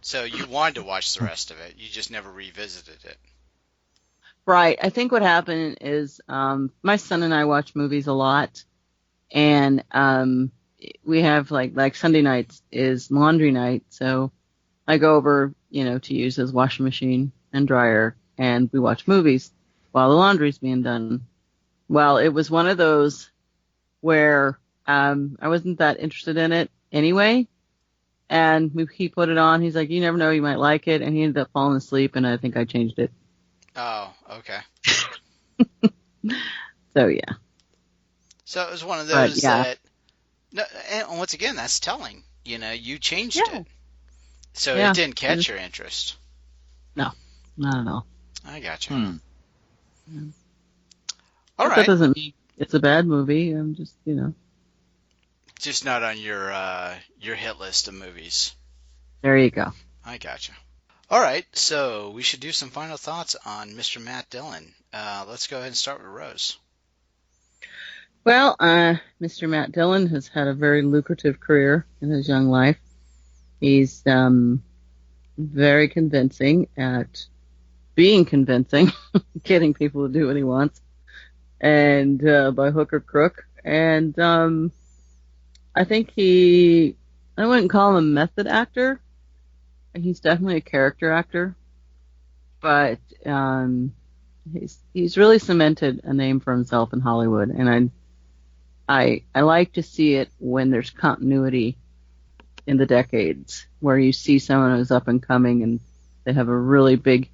So you wanted to watch the rest of it. You just never revisited it. Right. I think what happened is my son and I watch movies a lot, and we have like Sunday nights is laundry night, so I go over, to use his washing machine and dryer, and we watch movies while the laundry's being done. Well, it was one of those where I wasn't that interested in it anyway, and he put it on. He's like, you never know, you might like it, and he ended up falling asleep, and I think I changed it. Oh, okay. So, yeah. So it was one of those that... No, and once again, that's telling. You changed it. So it didn't catch your interest. No, not at all. I got you. Yeah. All right. That doesn't mean it's a bad movie. I'm just, Just not on your hit list of movies. There you go. I got you. All right, so we should do some final thoughts on Mr. Matt Dillon. Let's go ahead and start with Rose. Well, Mr. Matt Dillon has had a very lucrative career in his young life. He's very convincing at being convincing, getting people to do what he wants, and by hook or crook. And I think I wouldn't call him a method actor. He's definitely a character actor, but he's really cemented a name for himself in Hollywood, and I like to see it when there's continuity in the decades, where you see someone who's up and coming and they have make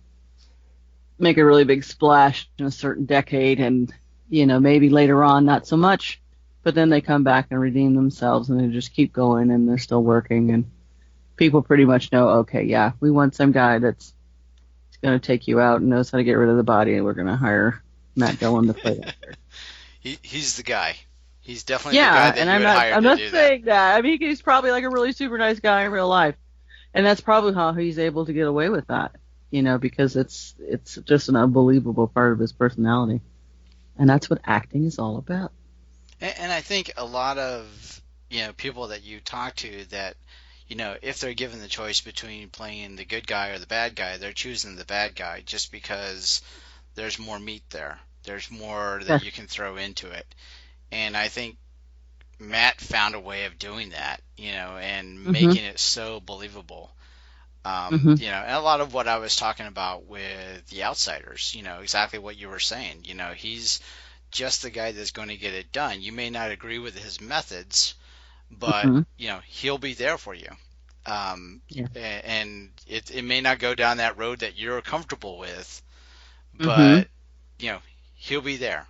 a really big splash in a certain decade, and maybe later on not so much, but then they come back and redeem themselves, and they just keep going, and they're still working, and people pretty much know, okay, yeah, we want some guy that's going to take you out and knows how to get rid of the body, and we're going to hire Matt Dillon to play that character. He's the guy. He's definitely the guy that you would hire to do that. I'm not saying that. I mean, he's probably like a really super nice guy in real life, and that's probably how he's able to get away with that, because it's just an unbelievable part of his personality, and that's what acting is all about. And I think a lot of people that you talk to that, if they're given the choice between playing the good guy or the bad guy, they're choosing the bad guy just because there's more meat there. There's more that you can throw into it. And I think Matt found a way of doing that, and making it so believable. And a lot of what I was talking about with The Outsiders, exactly what you were saying. He's just the guy that's going to get it done. You may not agree with his methods, but he'll be there for you. And it may not go down that road that you're comfortable with, but he'll be there.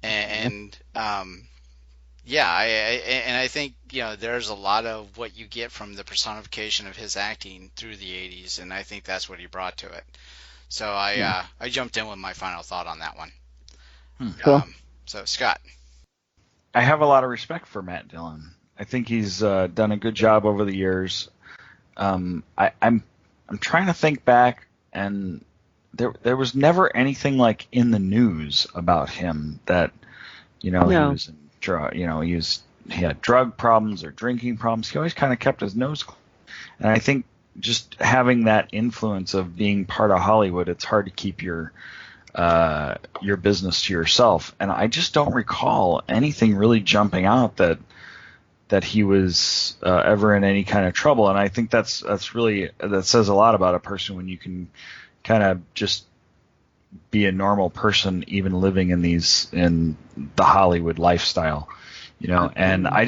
And I think there's a lot of what you get from the personification of his acting through the 80s, and I think that's what he brought to it. So I jumped in with my final thought on that one. Cool. So Scott, I have a lot of respect for Matt Dillon. I think he's done a good job over the years. I'm trying to think back, and there was never anything like in the news about him that he was he had drug problems or drinking problems. He always kind of kept his nose clean. And I think just having that influence of being part of Hollywood, it's hard to keep your business to yourself. And I just don't recall anything really jumping out that he was ever in any kind of trouble. And I think that says a lot about a person when you can kind of just be a normal person, even living in the Hollywood lifestyle, And I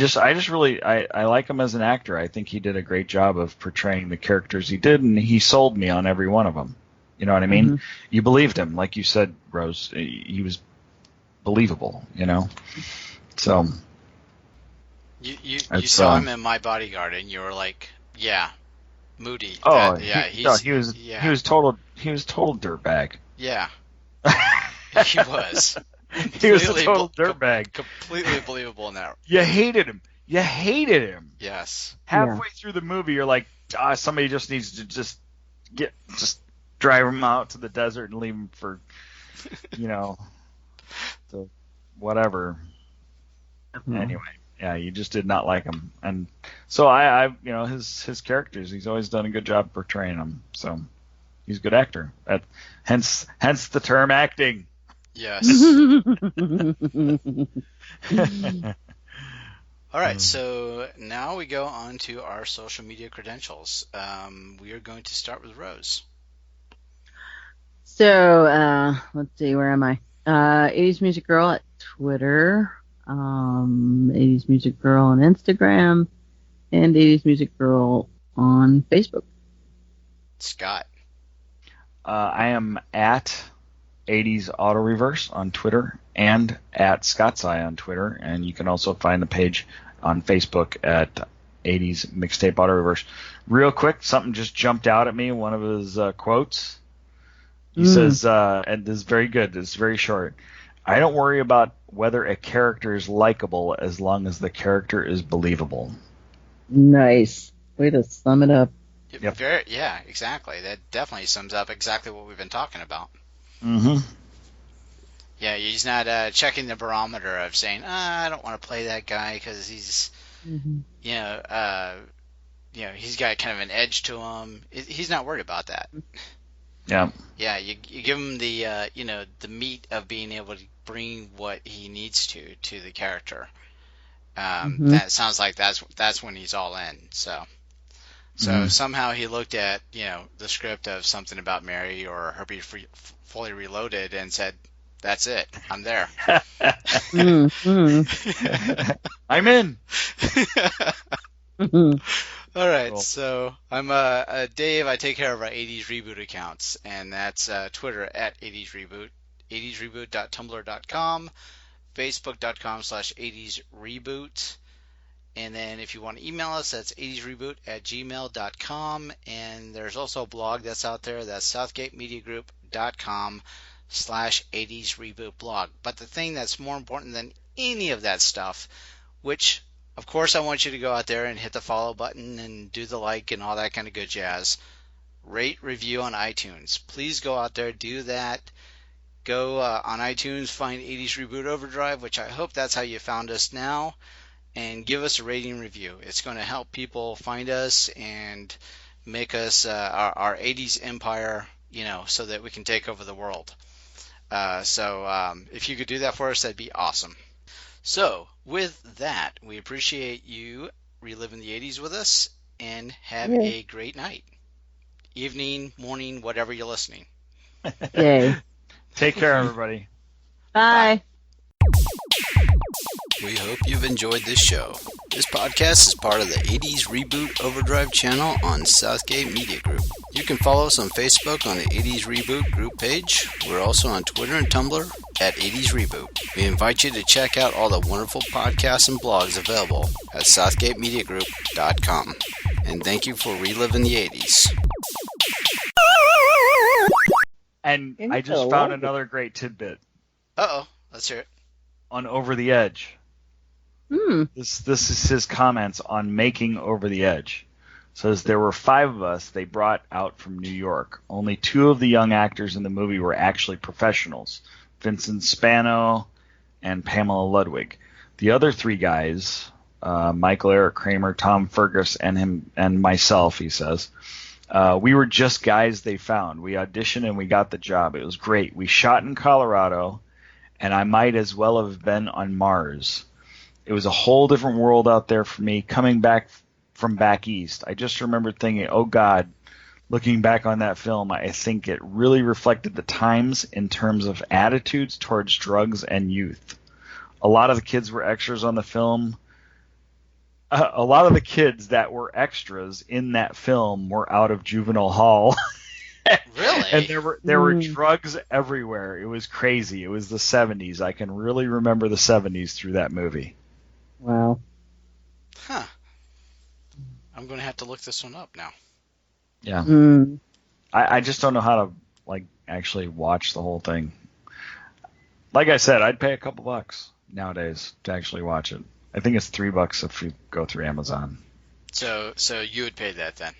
like him as an actor. I think he did a great job of portraying the characters he did, and he sold me on every one of them. You know what I mean? Mm-hmm. You believed him, like you said, Rose. He was believable. So. You saw him in My Bodyguard, and you were like, yeah, moody. Oh, he was total dirtbag. Yeah, he was. He was a total dirtbag. Completely believable in that. You hated him. Yes. Halfway through the movie, you're like, somebody just needs to just drive him out to the desert and leave him for, to whatever. Mm-hmm. Anyway. Yeah, you just did not like him, and so I his characters. He's always done a good job portraying them. So he's a good actor. Hence the term acting. Yes. All right, so now we go on to our social media credentials. We are going to start with Rose. So let's see, where am I? 80's Music Girl at Twitter. 80's Music Girl on Instagram, and 80's Music Girl on Facebook. Scott. I am at 80's Auto Reverse on Twitter and at Scott's Eye on Twitter, and you can also find the page on Facebook at 80's Mixtape Auto Reverse. Real quick, something just jumped out at me. One of his quotes. He says, and this is very good. It's very short. I don't worry about whether a character is likable as long as the character is believable. Nice. Way to sum it up. Yep. Yeah, exactly. That definitely sums up exactly what we've been talking about. Mm-hmm. Yeah, he's not checking the barometer of saying, I don't want to play that guy because he's, he's got kind of an edge to him. He's not worried about that. Yeah. Yeah, you give him the the meat of being able to bring what he needs to the character. That sounds like that's when he's all in. So somehow he looked at the script of Something About Mary or Herbie Fully Reloaded and said, "That's it. I'm there." I'm in. All right, cool. So I'm Dave. I take care of our 80's Reboot accounts, and that's Twitter at 80's Reboot, 80'sreboot.tumblr.com, facebook.com/80's Reboot, and then if you want to email us, that's 80'sreboot@gmail.com, and there's also a blog that's out there. That's southgatemediagroup.com/80's Reboot blog. But the thing that's more important than any of that stuff, which of course, I want you to go out there and hit the follow button and do the like and all that kind of good jazz. Rate, review on iTunes. Please go out there, do that. Go on iTunes, find 80's Reboot Overdrive, which I hope that's how you found us now, and give us a rating review. It's going to help people find us and make us our 80's empire, so that we can take over the world. So if you could do that for us, that'd be awesome. So, with that, we appreciate you reliving the 80's with us, and have a great night. Evening, morning, whatever you're listening. Yay. Take care, everybody. Bye. Bye. We hope you've enjoyed this show. This podcast is part of the 80s Reboot Overdrive channel on Southgate Media Group. You can follow us on Facebook on the 80s Reboot group page. We're also on Twitter and Tumblr at 80s Reboot. We invite you to check out all the wonderful podcasts and blogs available at southgatemediagroup.com. And thank you for reliving the 80s. And I just found another great tidbit. Uh-oh. Let's hear it. On Over the Edge. This is his comments on making Over the Edge. Says there were 5 of us they brought out from New York. Only 2 of the young actors in the movie were actually professionals, Vincent Spano and Pamela Ludwig. The other 3 guys, Michael Eric Kramer, Tom Fergus, and myself, he says, we were just guys they found. We auditioned and we got the job. It was great. We shot in Colorado, and I might as well have been on Mars. It was a whole different world out there for me coming back from back east. I just remember thinking, oh God, looking back on that film, I think it really reflected the times in terms of attitudes towards drugs and youth. A lot of the kids were extras on the film. A lot of the kids that were extras in that film were out of juvenile hall. Really? And there were drugs everywhere. It was crazy. It was the 70s. I can really remember the 70s through that movie. Wow. Huh. I'm going to have to look this one up now. Yeah. I just don't know how to actually watch the whole thing. Like I said, I'd pay a couple bucks nowadays to actually watch it. I think it's $3 if you go through Amazon. So you would pay that then?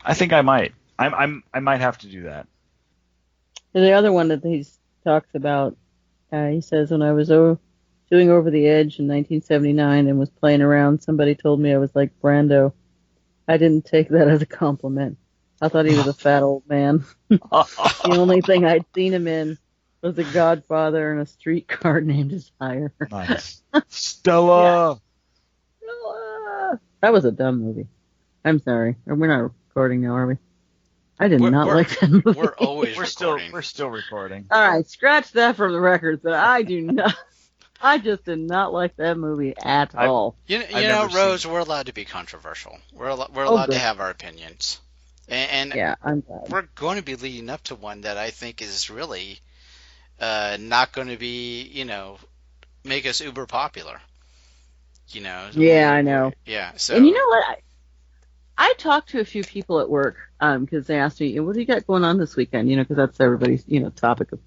I think I might. I might have to do that. And the other one that he talks about, he says, when I was doing Over the Edge in 1979 and was playing around, somebody told me I was like Brando. I didn't take that as a compliment. I thought he was a fat old man. The only thing I'd seen him in was The Godfather and a streetcar named Desire. Nice. Stella! Yeah. Stella! That was a dumb movie. I'm sorry. We're not recording now, are we? I did not like that movie. We're always recording. We're still recording. All right, scratch that from the records. But I do not. I just did not like that movie at all. You know, Rose, we're allowed to be controversial. We're allowed to have our opinions. And yeah, I'm glad. We're going to be leading up to one that I think is really not going to be, make us uber popular. Yeah, I know. Yeah. So. And you know what? I talked to a few people at work because they asked me, what do you got going on this weekend? Because that's everybody's, topic of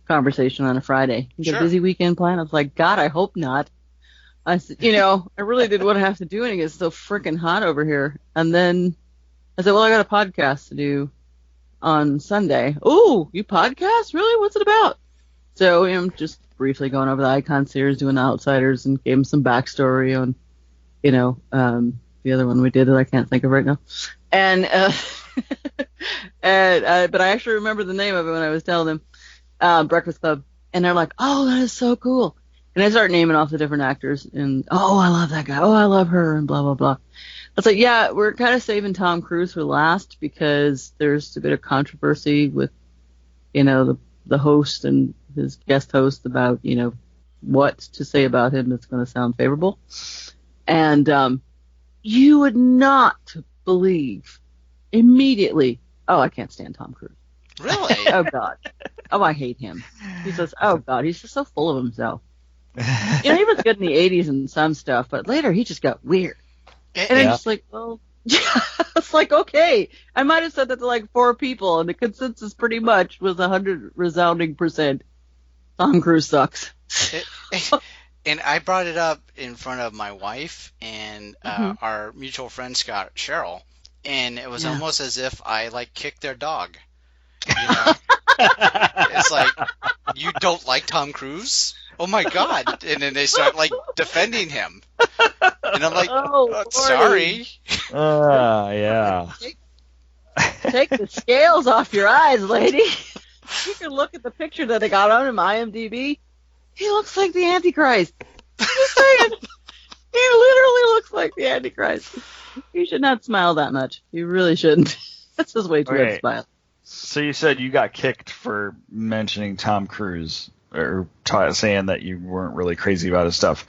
conversation on a Friday. You got a busy weekend plan? I was like, God, I hope not. I said, I really did want to have to do anything. It's so freaking hot over here. And then I said, well, I got a podcast to do on Sunday. Oh, you podcast? Really? What's it about? So I'm just briefly going over the Icon series, doing the Outsiders, and gave them some backstory on, the other one we did that I can't think of right now. And but I actually remember the name of it when I was telling them, Breakfast Club. And they're like, oh, that is so cool. And I start naming off the different actors. And, oh, I love that guy. Oh, I love her. And blah, blah, blah. I was like, yeah, we're kind of saving Tom Cruise for last because there's a bit of controversy with, the host and his guest host about, what to say about him that's going to sound favorable. And you would not believe immediately, oh, I can't stand Tom Cruise. Really? Oh, God. Oh, I hate him. He says, oh, God, he's just so full of himself. He was good in the 80s and some stuff, but later he just got weird. And I'm just like, well, it's like, okay. I might have said that to like 4 people, and the consensus pretty much was 100 resounding %. Tom Cruise sucks. And I brought it up in front of my wife and our mutual friend, Scott Cheryl, and it was almost as if I, kicked their dog. It's like, you don't like Tom Cruise? Oh, my God. And then they start, defending him. And I'm like, sorry. Yeah. Take the scales off your eyes, lady. You can look at the picture that they got on him, IMDb. He looks like the Antichrist. Just saying. He literally looks like the Antichrist. You should not smile that much. You really shouldn't. That's just way too much smile. So you said you got kicked for mentioning Tom Cruise or saying that you weren't really crazy about his stuff.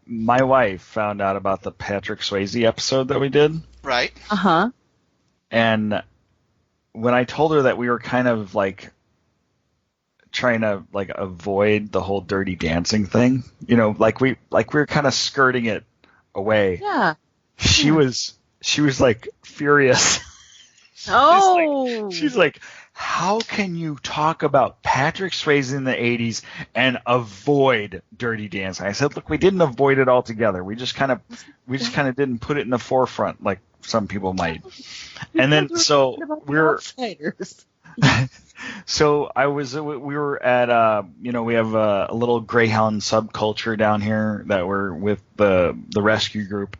my wife found out about the Patrick Swayze episode that we did. Right. Uh-huh. And when I told her that we were kind of like trying to like avoid the whole Dirty Dancing thing, like we were kind of skirting it away. Yeah. She was like furious. She's like, how can you talk about Patrick Swayze in the 80s and avoid Dirty Dancing? I said, look, we didn't avoid it altogether. We just kind of didn't put it in the forefront like some people might. And then so we're so we were at we have a little Greyhound subculture down here that we're with the rescue group.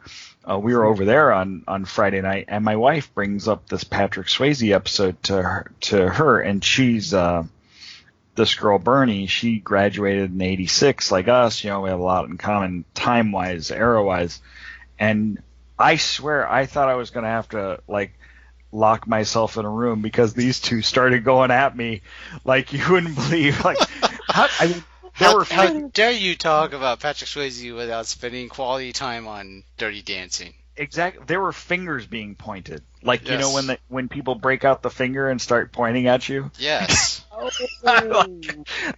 We were over there on Friday night, and my wife brings up this Patrick Swayze episode to her, and she's this girl Bernie. She graduated in '86, like us. We have a lot in common, time-wise, era-wise, and I swear I thought I was going to have to like lock myself in a room because these two started going at me like you wouldn't believe. Like, how dare you talk about Patrick Swayze without spending quality time on Dirty Dancing? Exactly. There were fingers being pointed. Like, yes. When people break out the finger and start pointing at you? Yes. I'm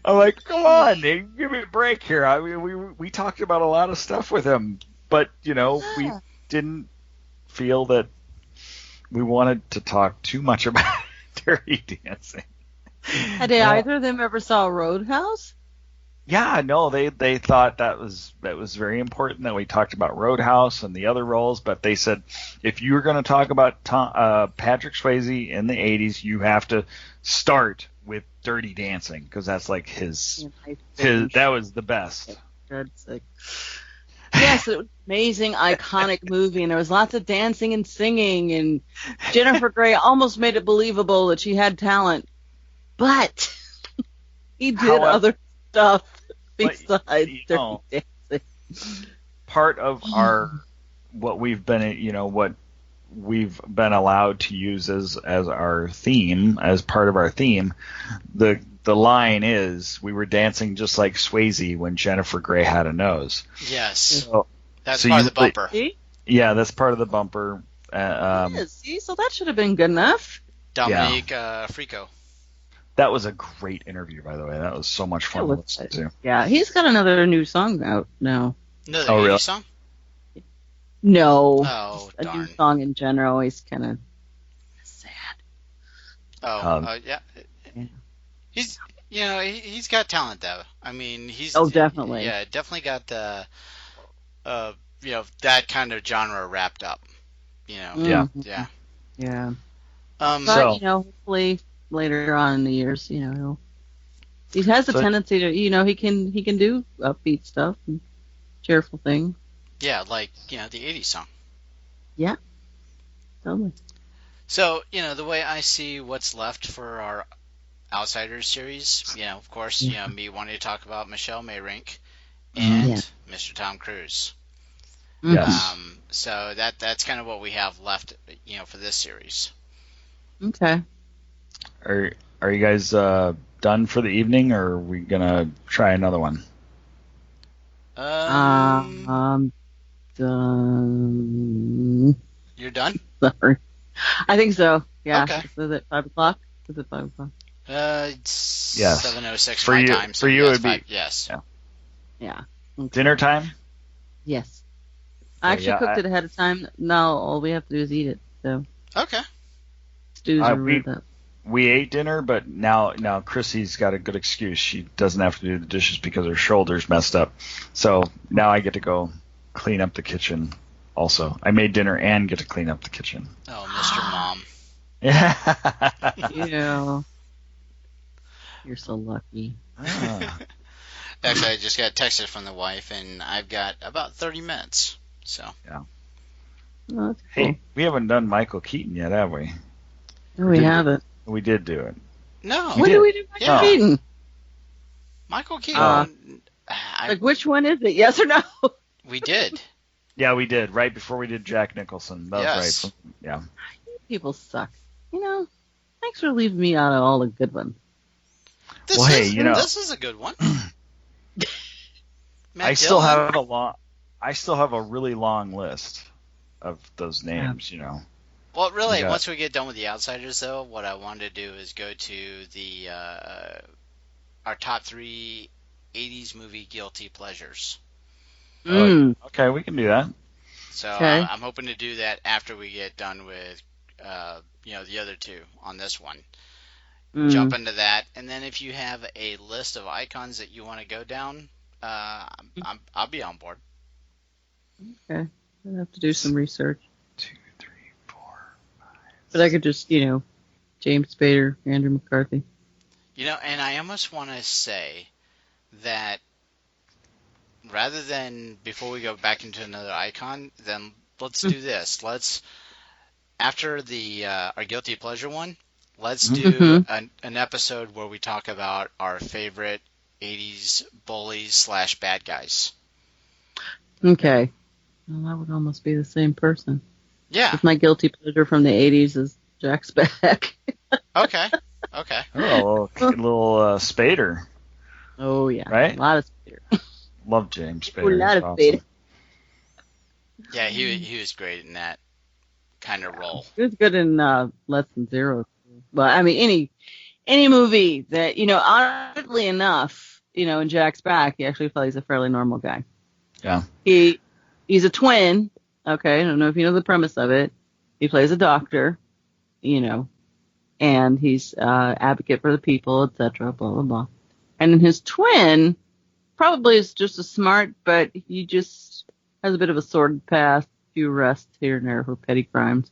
like, come on, give me a break here. I mean, we talked about a lot of stuff with him, but, we didn't feel that we wanted to talk too much about Dirty Dancing. Had either of them ever saw Roadhouse? Yeah, no, they thought that was very important that we talked about Roadhouse and the other roles, but they said if you were going to talk about Patrick Swayze in the 80s, you have to start with Dirty Dancing because that's like his that was the best. Yes, it was an amazing, iconic movie, and there was lots of dancing and singing, and Jennifer Grey almost made it believable that she had talent, but he did other stuff besides Dirty Dancing. Part of what we've been allowed to use as our theme, as part of our theme, the line is we were dancing just like Swayze when Jennifer Grey had a nose. Yes. That's part of the bumper. Yeah, that's part of the bumper. See, so that should have been good enough. Dominique Frico. That was a great interview, by the way. That was so much fun to listen to. Yeah, he's got another new song out now. Another 80s song? No. Oh, a darn. new song in general. He's kind of sad. Yeah. He's got talent though. I mean, he's definitely. Yeah, definitely got the that kind of genre wrapped up. Yeah. But hopefully later on in the years, he has a tendency to, he can do upbeat stuff and cheerful things. Yeah, like the 80s song. Yeah. Totally. So, the way I see what's left for our Outsiders series, of course, me wanting to talk about Michelle Mayrink and Mr. Tom Cruise. Yes. So that's kind of what we have left, for this series. Okay. Are you guys done for the evening, or are we gonna try another one? Done. You're done? Sorry. I think so. Yeah. Okay. Is it 5 o'clock? Is it 5 o'clock? It's yes. 7:06 for my you, time. So for you, it would be yes. Yeah. Okay. Dinner time. Yes. I actually cooked it ahead of time. Now all we have to do is eat it. So. Okay. Stews are really up. We ate dinner, but now Chrissy's got a good excuse. She doesn't have to do the dishes because her shoulder's messed up. So now I get to go clean up the kitchen also. I made dinner and get to clean up the kitchen. Oh, Mr. Mom. Yeah. You're so lucky. Actually, I just got texted from the wife, and I've got about 30 minutes. So. Yeah. Oh, that's cool. Hey, we haven't done Michael Keaton yet, have we? No, we haven't. We did do it. No. When did we do Michael Keaton? Michael Keaton. Like, which one is it? Yes or no? We did. Yeah, we did. Right before we did Jack Nicholson. That was right. Yeah. People suck. Thanks for leaving me out of all the good ones. This is a good one. Matt I still Dillon. have a really long list of those names. You know. Well, really, once we get done with The Outsiders, though, what I wanted to do is go to the our top 3 80s movie guilty pleasures. Okay, we can do that. So I'm hoping to do that after we get done with the other two on this one. Jump into that, and then if you have a list of icons that you want to go down, I'll be on board. Okay, I'll have to do some research. 2, 3, 4, 5. But I could just, James Spader, Andrew McCarthy. And I almost want to say that rather than, before we go back into another icon, then let's do this. Let's, after our guilty pleasure one, let's do an episode where we talk about our favorite 80s bullies / bad guys. Okay. Well, that would almost be the same person. Yeah. If my guilty pleasure from the 80s is Jack Speck. Okay. Oh, a little Spader. Oh, yeah. Right? A lot of Spader. Love James Spader. A lot of Spader. Yeah, he was great in that kind of role. He was good in Less Than Zero. Well, I mean, any movie that, oddly enough, in Jack Speck, he actually plays a fairly normal guy. Yeah. He's a twin. Okay, I don't know if you know the premise of it. He plays a doctor, and he's advocate for the people, etc., blah, blah, blah. And then his twin probably is just as smart, but he just has a bit of a sordid past, a few arrests here and there for petty crimes,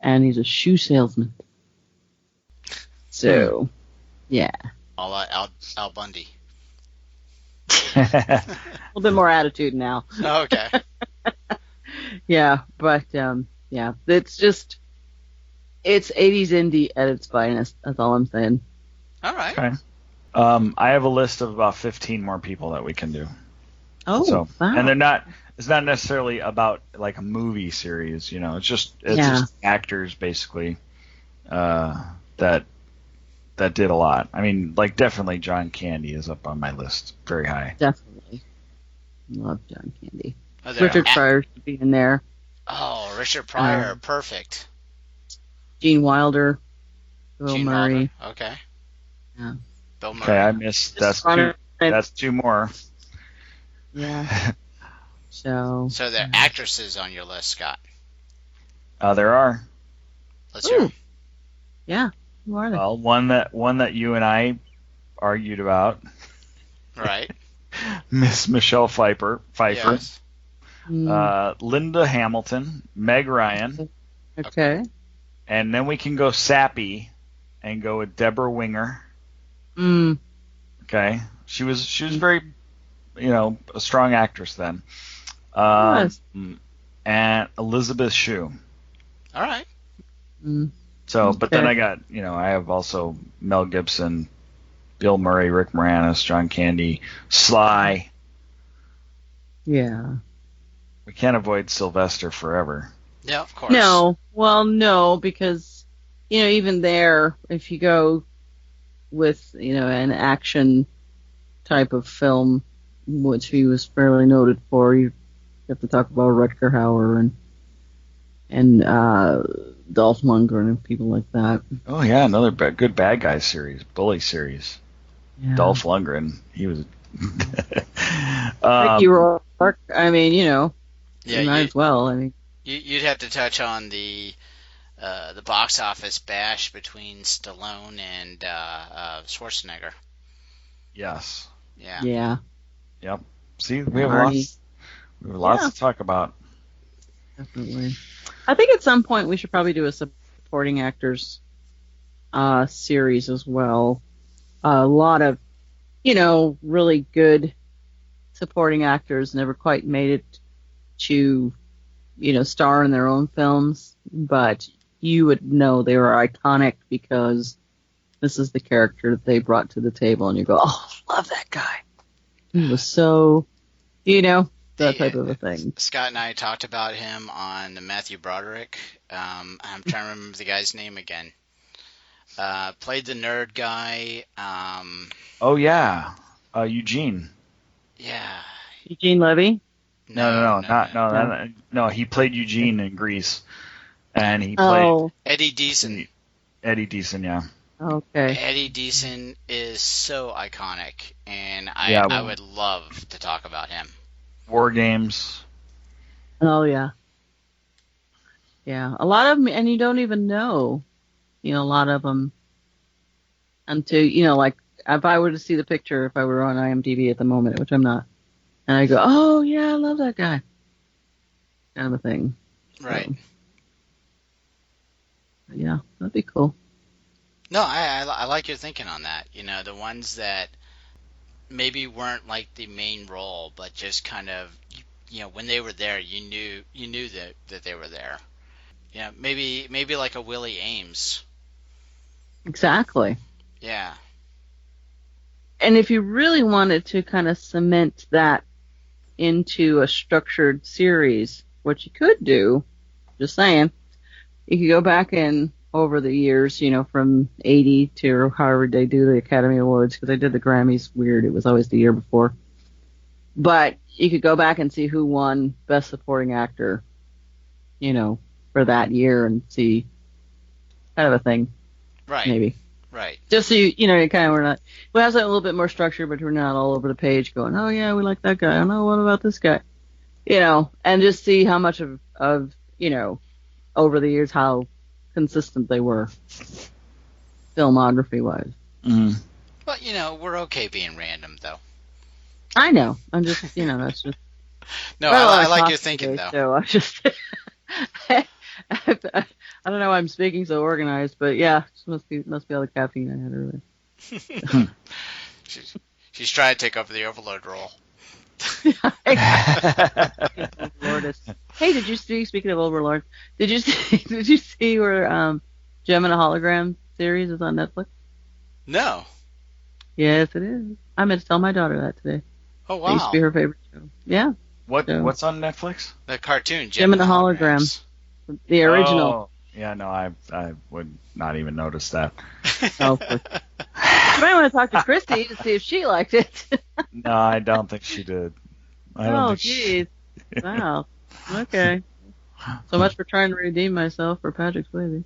and he's a shoe salesman. So, yeah. Al Bundy. A little bit more attitude now. Oh, okay. Yeah, but it's 80s indie at its finest. That's all I'm saying. All right. Okay. I have a list of about 15 more people that we can do. Oh, wow. And it's not necessarily about like a movie series, it's just actors basically that did a lot. I mean, like definitely John Candy is up on my list very high. Definitely. Love John Candy. Richard Pryor should be in there. Oh, Richard Pryor, perfect. Gene Wilder, Bill Murray. Wilder. Okay. Yeah. Bill Murray. Okay, I missed. That's two more. Yeah. So there are actresses on your list, Scott. There are. Let's hear them. Yeah. Who are they? Well, one that you and I argued about. Right. Miss Michelle Pfeiffer. Yes. Linda Hamilton, Meg Ryan. Okay. And then we can go sappy and go with Deborah Winger. Okay. She was very, a strong actress then. And Elizabeth Shue. All right. So, but then I got, I have also Mel Gibson, Bill Murray, Rick Moranis, John Candy, Sly. Yeah. We can't avoid Sylvester forever. Yeah, of course. No. Well, no, because, even there, if you go with, an action type of film, which he was fairly noted for, you have to talk about Rutger Hauer and Dolph Lundgren and people like that. Oh, yeah, another good bad guy series, bully series. Yeah. Dolph Lundgren, he was... Mickey Rourke, I mean, yeah, you might as well. I mean, you'd have to touch on the box office bash between Stallone and Schwarzenegger. Yes. Yeah. Yeah. Yep. See, we have lots to talk about. Definitely. I think at some point we should probably do a supporting actors series as well. A lot of, really good supporting actors never quite made it to, star in their own films, but you would know they were iconic because this is the character that they brought to the table, and you go, oh, love that guy. He was so, that type of a thing. Scott and I talked about him on the Matthew Broderick. I'm trying to remember the guy's name again. Played the nerd guy. Oh, yeah. Eugene. Yeah. Eugene Levy? No. He played Eugene in Grease, and he played Eddie Deason. Eddie Deason, yeah. Okay. Eddie Deason is so iconic, and I would love to talk about him. War Games. Oh yeah. Yeah, a lot of them, and you don't even know, a lot of them until, like if I were to see the picture, if I were on IMDb at the moment, which I'm not, and I go, oh yeah, I love that guy, kind of a thing. Right. So, yeah, that'd be cool. No, I like your thinking on that. The ones that maybe weren't like the main role, but just kind of, when they were there, you knew that they were there. Yeah, maybe like a Willie Ames. Exactly. Yeah. And if you really wanted to kind of cement that into a structured series, what you could do, just saying, you could go back in over the years, from 80 to however they do the Academy Awards, because they did the Grammys weird. It was always the year before. But you could go back and see who won Best Supporting Actor, for that year and see kind of a thing. Right. Maybe. Right. Just so you kind of, we have something a little bit more structure, but we're not all over the page going, oh yeah, we like that guy. I know, what about this guy? And just see how much of over the years, how consistent they were, filmography-wise. Mm. Well, we're okay being random, though. I know. I'm just, that's just... No, I like your thinking, today, though. So I just... I don't know why I'm speaking so organized, but yeah, must be all the caffeine I had earlier. She's trying to take over the overload role. Hey, did you see? Speaking of Overlord, did you see where Gem and a Hologram series is on Netflix? No. Yes, it is. I meant to tell my daughter that today. Oh wow! It used to be her favorite show. Yeah. What's on Netflix? The cartoon Gem and the Holograms. The original. Oh, yeah, no, I would not even notice that. Oh, you might want to talk to Christy to see if she liked it. No, I don't think she did. Jeez. Wow. Okay. So much for trying to redeem myself for Patrick's baby.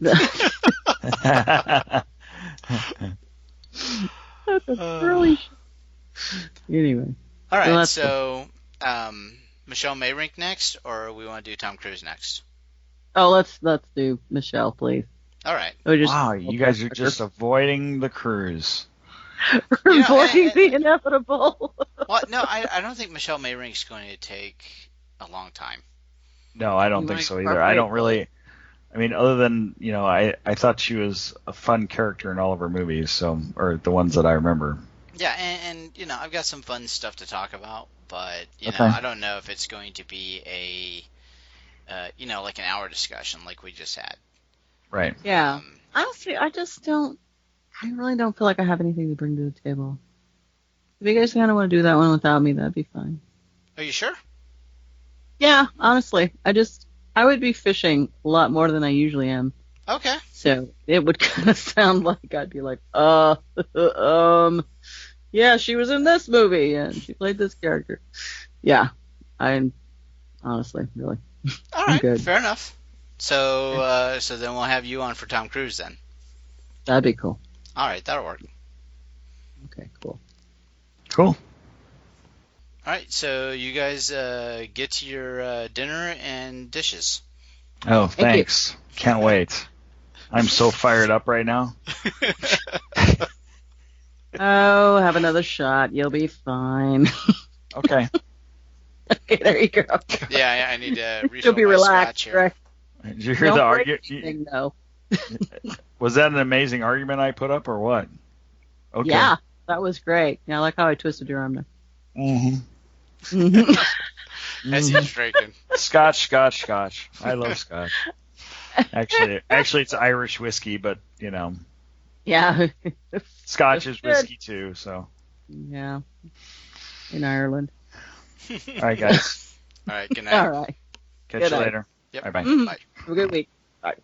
That's a really... Anyway. All right, so Michelle Mayrink next, or we want to do Tom Cruise next? Oh, let's do Michelle, please. All right. Wow, you guys are just avoiding the Cruise. Avoiding the inevitable. Well, no, I don't think Michelle Mayrink's going to take a long time. No, I don't think so either. I don't really... I mean, other than, I thought she was a fun character in all of her movies, or the ones that I remember. Yeah, and I've got some fun stuff to talk about, but, I don't know if it's going to be a, like an hour discussion like we just had. Right. Yeah. Honestly, I really don't feel like I have anything to bring to the table. If you guys kind of want to do that one without me, that'd be fine. Are you sure? Yeah, honestly. I would be fishing a lot more than I usually am. Okay. So it would kind of sound like I'd be like, yeah, she was in this movie and she played this character. Yeah, I'm honestly, really. All right, good. Fair enough. So, so then we'll have you on for Tom Cruise then. That'd be cool. All right, that'll work. Okay, cool. Cool. All right, so you guys get to your dinner and dishes. Oh, thanks. Can't wait. I'm so fired up right now. Oh, have another shot. You'll be fine. Okay. Okay, there you go. Yeah, I need to refill You'll be my relaxed, scotch here. Did you hear the argument? No. Was that an amazing argument I put up, or what? Okay. Yeah, that was great. Yeah, I like how I twisted your arm there. Mm-hmm. As he's drinking. Scotch. I love Scotch. Actually, it's Irish whiskey, but Yeah. Scotch is whiskey too, so. Yeah. In Ireland. All right, guys. All right, good night. All right. Catch you later. Yep. Bye-bye. Bye. Have a good week. Bye.